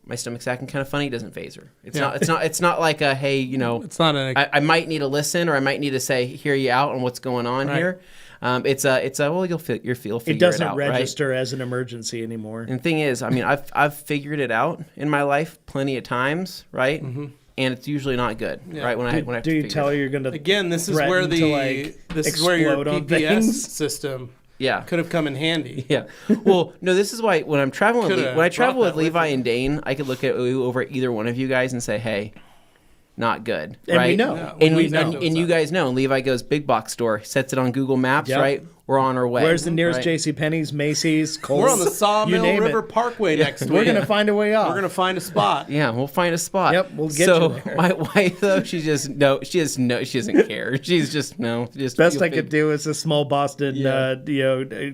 my stomach's acting kind of funny," it doesn't phase her. It's not like a, hey, It's not a. I might need to listen, or I might need to say, hear you out on what's going on Right. here. It's a well, you'll figure It doesn't out, right? register as an emergency anymore. And the thing is, I mean, I've figured it out in my life plenty of times, right? Mm-hmm. And it's usually not good, right? When I have Do to you figure tell it. her you're going to Again, this is threaten where to, like, this is where your explode on PPS things? system Yeah. could have come in handy. Yeah. Well, no, this is why when I'm traveling with Coulda when I travel brought with that with Levi you. and Dane, I could look at over either one of you guys and say, "Hey, not good." And right? we know. Yeah, And we we know and you guys know. And Levi goes big box store, sets it on Google Maps, Yep. right? we're on our way. Where's the nearest right? J.C. Penney's, Macy's, Kohl's? We're on the Sawmill you name River it. Parkway next week. We're gonna find a way off. We're gonna find a spot. Yeah, we'll find a spot. Yep, we'll get so you there. my wife though, she doesn't care. She's just Best I could do is a small Boston,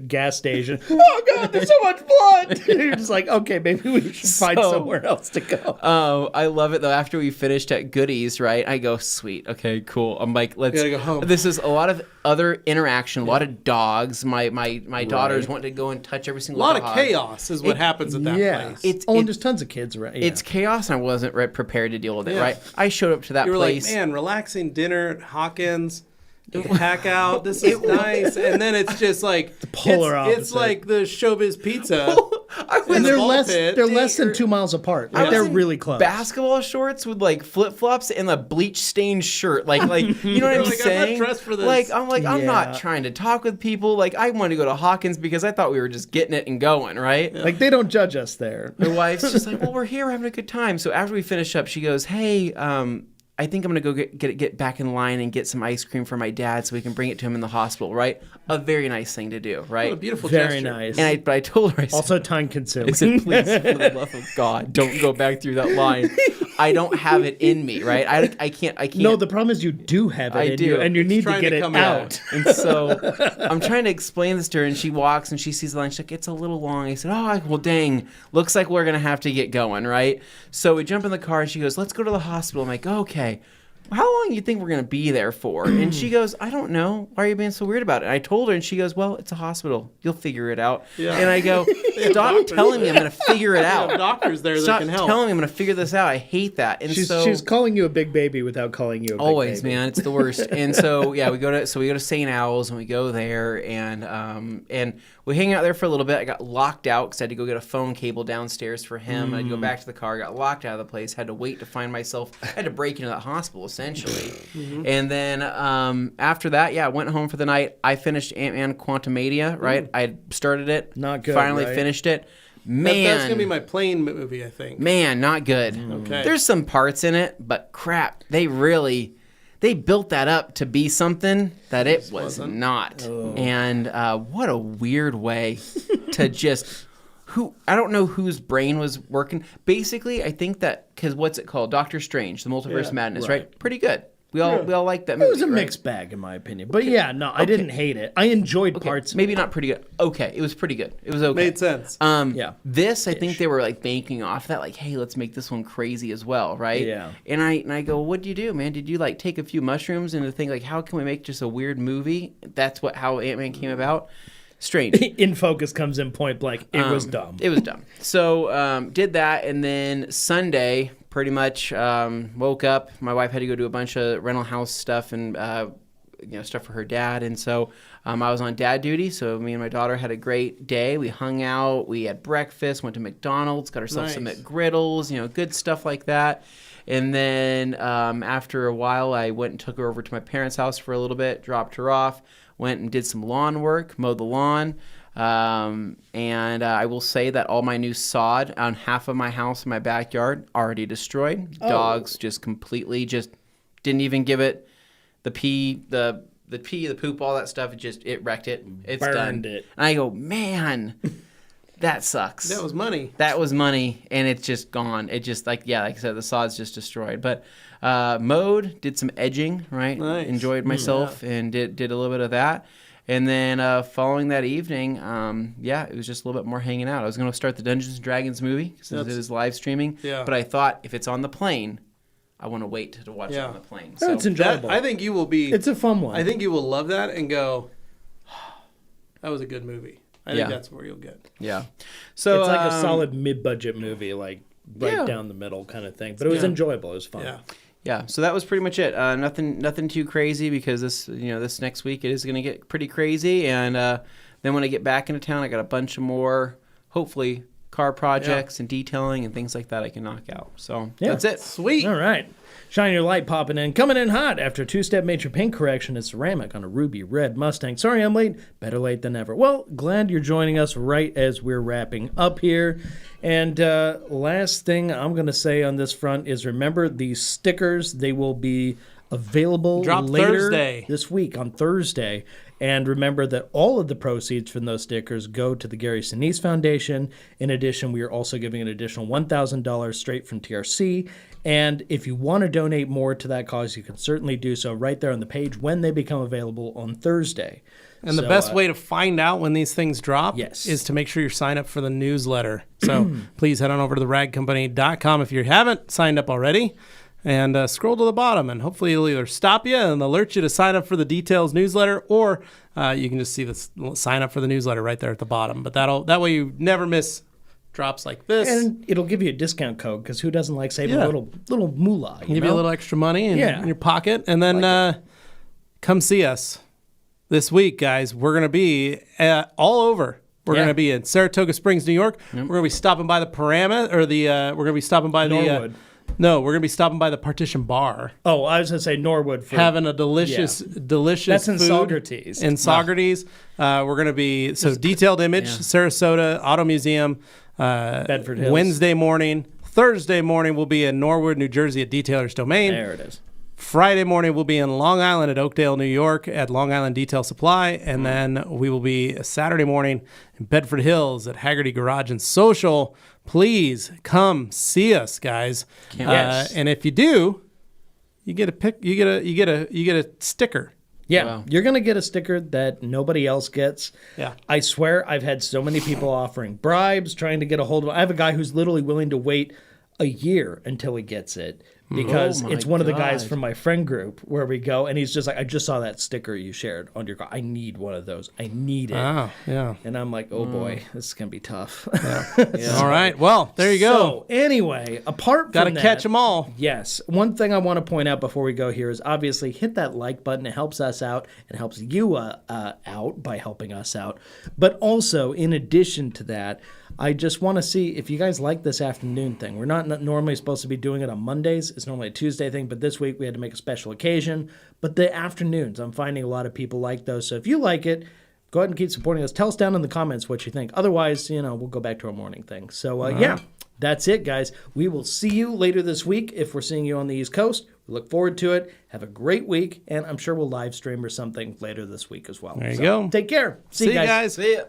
gas station. Oh God, there's so much blood. You're just like, okay, maybe we should find somewhere else to go. Oh, I love it though. After we finished at Goodies, right? I go, sweet, okay, cool. I'm like, let's gotta go home. This is a lot of other interaction, a lot of dogs. My daughters want to go and touch every single A lot dog. of chaos is what happens at that place. And there's tons of kids around. Yeah. It's chaos, and I wasn't prepared to deal with it. Yeah. Right? I showed up to that You were place. like, man, relaxing dinner at Hawkins. Pack out. This is nice, and then it's just like the polar opposite. It's like the Showbiz Pizza. And they're ball less pit. they're less than 2 miles apart. Like, they're in really close. Basketball shorts with like flip flops and a bleach stained shirt, like you know what I'm like, saying? I'm not dressed for this. Like I'm not trying to talk with people. Like I wanted to go to Hawkins because I thought we were just getting it and going, right? Like they don't judge us there. My wife's just like, well, we're here, we're having a good time. So after we finish up, she goes, hey, I think I'm gonna go get back in line and get some ice cream for my dad so we can bring it to him in the hospital, right? A very nice thing to do, right? What a beautiful Very gesture. nice. And I told her, I said, Also time consuming. I said, please, for the love of God, don't go back through that line. I don't have it in me, right? I can't. No, the problem is you do have it I in do. you, and you need to trying get to it come out. And so I'm trying to explain this to her, and she walks and she sees the line. She's like, it's a little long. I said, oh, well, dang. Looks like we're going to have to get going, right? So we jump in the car, and she goes, let's go to the hospital. I'm like, okay. How long do you think we're going to be there for? And she goes, I don't know. Why are you being so weird about it? And I told her, and she goes, well, it's a hospital. You'll figure it out. Yeah. And I go, stop telling me I'm going to figure it We out. have doctors there Stop that can help. telling me I'm going to figure this out. I hate that. And She's calling you a big baby without calling you a big always, baby. man, it's the worst. And so yeah, we go to St. Owl's, and we go there, and we hang out there for a little bit. I got locked out because I had to go get a phone cable downstairs for him. I'd go back to the car, got locked out of the place, had to wait to find myself. I had to break into that hospital essentially. And then after that, yeah, I went home for the night. I finished Ant-Man Quantumania, right? I had started it, Not good, finally right? finished it. Man, That's gonna be my plane movie, I think. man, not good. Okay. There's some parts in it, but crap, they built that up to be something that it was not. And what a weird way to just I don't know whose brain was working. Basically, I think that because what's it called? Doctor Strange, the Multiverse of Madness, right? Pretty good. We all like that movie. It was a right? mixed bag, in my opinion. But yeah, no, I didn't hate it. I enjoyed parts of Maybe it. not pretty good. Okay, it was pretty good. It was okay. Made sense. Yeah. This, I think they were like banking off that, like, hey, let's make this one crazy as well, right? Yeah. And I go, what did you do, man? Did you like take a few mushrooms and think like, how can we make just a weird movie? That's how Ant-Man came about. Strange. In Focus comes in point blank. It was dumb. It was dumb. So did that, and then Sunday, pretty much woke up. My wife had to go do a bunch of rental house stuff and stuff for her dad, and so I was on dad duty. So me and my daughter had a great day. We hung out. We had breakfast. Went to McDonald's. Got ourselves some McGriddles. Good stuff like that. And then after a while, I went and took her over to my parents' house for a little bit. Dropped her off. Went and did some lawn work, mowed the lawn. And I will say that all my new sod on half of my house in my backyard already destroyed. Dogs just completely didn't even give it the pee, the poop, all that stuff. It wrecked it. It's Burned done. it. And I go, man, that sucks. That was money. That was money, and it's just gone. It just like I said, the sod's just destroyed. But mowed, did some edging, right? Nice. Enjoyed myself and did a little bit of that. And then following that evening, it was just a little bit more hanging out. I was going to start the Dungeons & Dragons movie since it is live streaming. Yeah. But I thought if it's on the plane, I want to wait to watch it on the plane. No, it's enjoyable. I think you will be. It's a fun one. I think you will love that and go, that was a good movie. I think that's where you'll get. Yeah. So it's like a solid mid-budget movie, like right down the middle kind of thing. But it was enjoyable. It was fun. Yeah. Yeah, so that was pretty much it. Nothing too crazy because this next week it is going to get pretty crazy, and then when I get back into town, I got a bunch of more, hopefully, car projects and detailing and things like that I can knock out. So that's it. Sweet. All right. Shine your light popping in. Coming in hot after a two-step major paint correction is ceramic on a ruby red Mustang. Sorry I'm late. Better late than never. Well, glad you're joining us right as we're wrapping up here. And last thing I'm going to say on this front is remember these stickers. They will be available Drop later Thursday. this week on Thursday. And remember that all of the proceeds from those stickers go to the Gary Sinise Foundation. In addition, we are also giving an additional $1,000 straight from TRC. And if you want to donate more to that cause, you can certainly do so right there on the page when they become available on Thursday. And the best way to find out when these things drop is to make sure you're signed up for the newsletter. So please head on over to theragcompany.com if you haven't signed up already. And scroll to the bottom, and hopefully it'll either stop you and alert you to sign up for the details newsletter, or you can just see the sign up for the newsletter right there at the bottom. But that way you never miss drops like this. And it'll give you a discount code, because who doesn't like saving a little moolah? Give you a little extra money in your pocket. And then come see us this week, guys. We're going to be all over. We're going to be in Saratoga Springs, New York. We're going to be stopping by the we're going to be stopping by Norwood. No, we're going to be stopping by the Partition Bar. Oh, I was going to say Norwood. Having a delicious That's in food Saugerties. In Saugerties. We're going to be, Detailed Image, Sarasota, Auto Museum, Bedford Hills. Wednesday morning. Thursday morning, we'll be in Norwood, New Jersey at Detailer's Domain. There it is. Friday morning, we'll be in Long Island at Oakdale, New York at Long Island Detail Supply. And then we will be Saturday morning in Bedford Hills at Haggerty Garage and Social. Please come see us, guys. And if you do, you get a sticker. Yeah, Wow. You're going to get a sticker that nobody else gets. Yeah. I swear I've had so many people offering bribes, trying to get a hold of it. I have a guy who's literally willing to wait a year until he gets it, because it's one of the guys from my friend group where we go, and he's just like, I just saw that sticker you shared on your car. I need one of those. I need it. Oh, yeah. And I'm like, oh boy, this is going to be tough. All right. Well, there you go. So anyway, apart from that. Got to catch them all. Yes. One thing I want to point out before we go here is obviously hit that like button. It helps us out. It helps you out by helping us out. But also, in addition to that, I just want to see if you guys like this afternoon thing. We're not normally supposed to be doing it on Mondays. It's normally a Tuesday thing, but this week we had to make a special occasion. But the afternoons, I'm finding a lot of people like those. So if you like it, go ahead and keep supporting us. Tell us down in the comments what you think. Otherwise, we'll go back to our morning thing. So, that's it, guys. We will see you later this week if we're seeing you on the East Coast. We look forward to it. Have a great week, and I'm sure we'll live stream or something later this week as well. There you go. Take care. See you guys. See ya.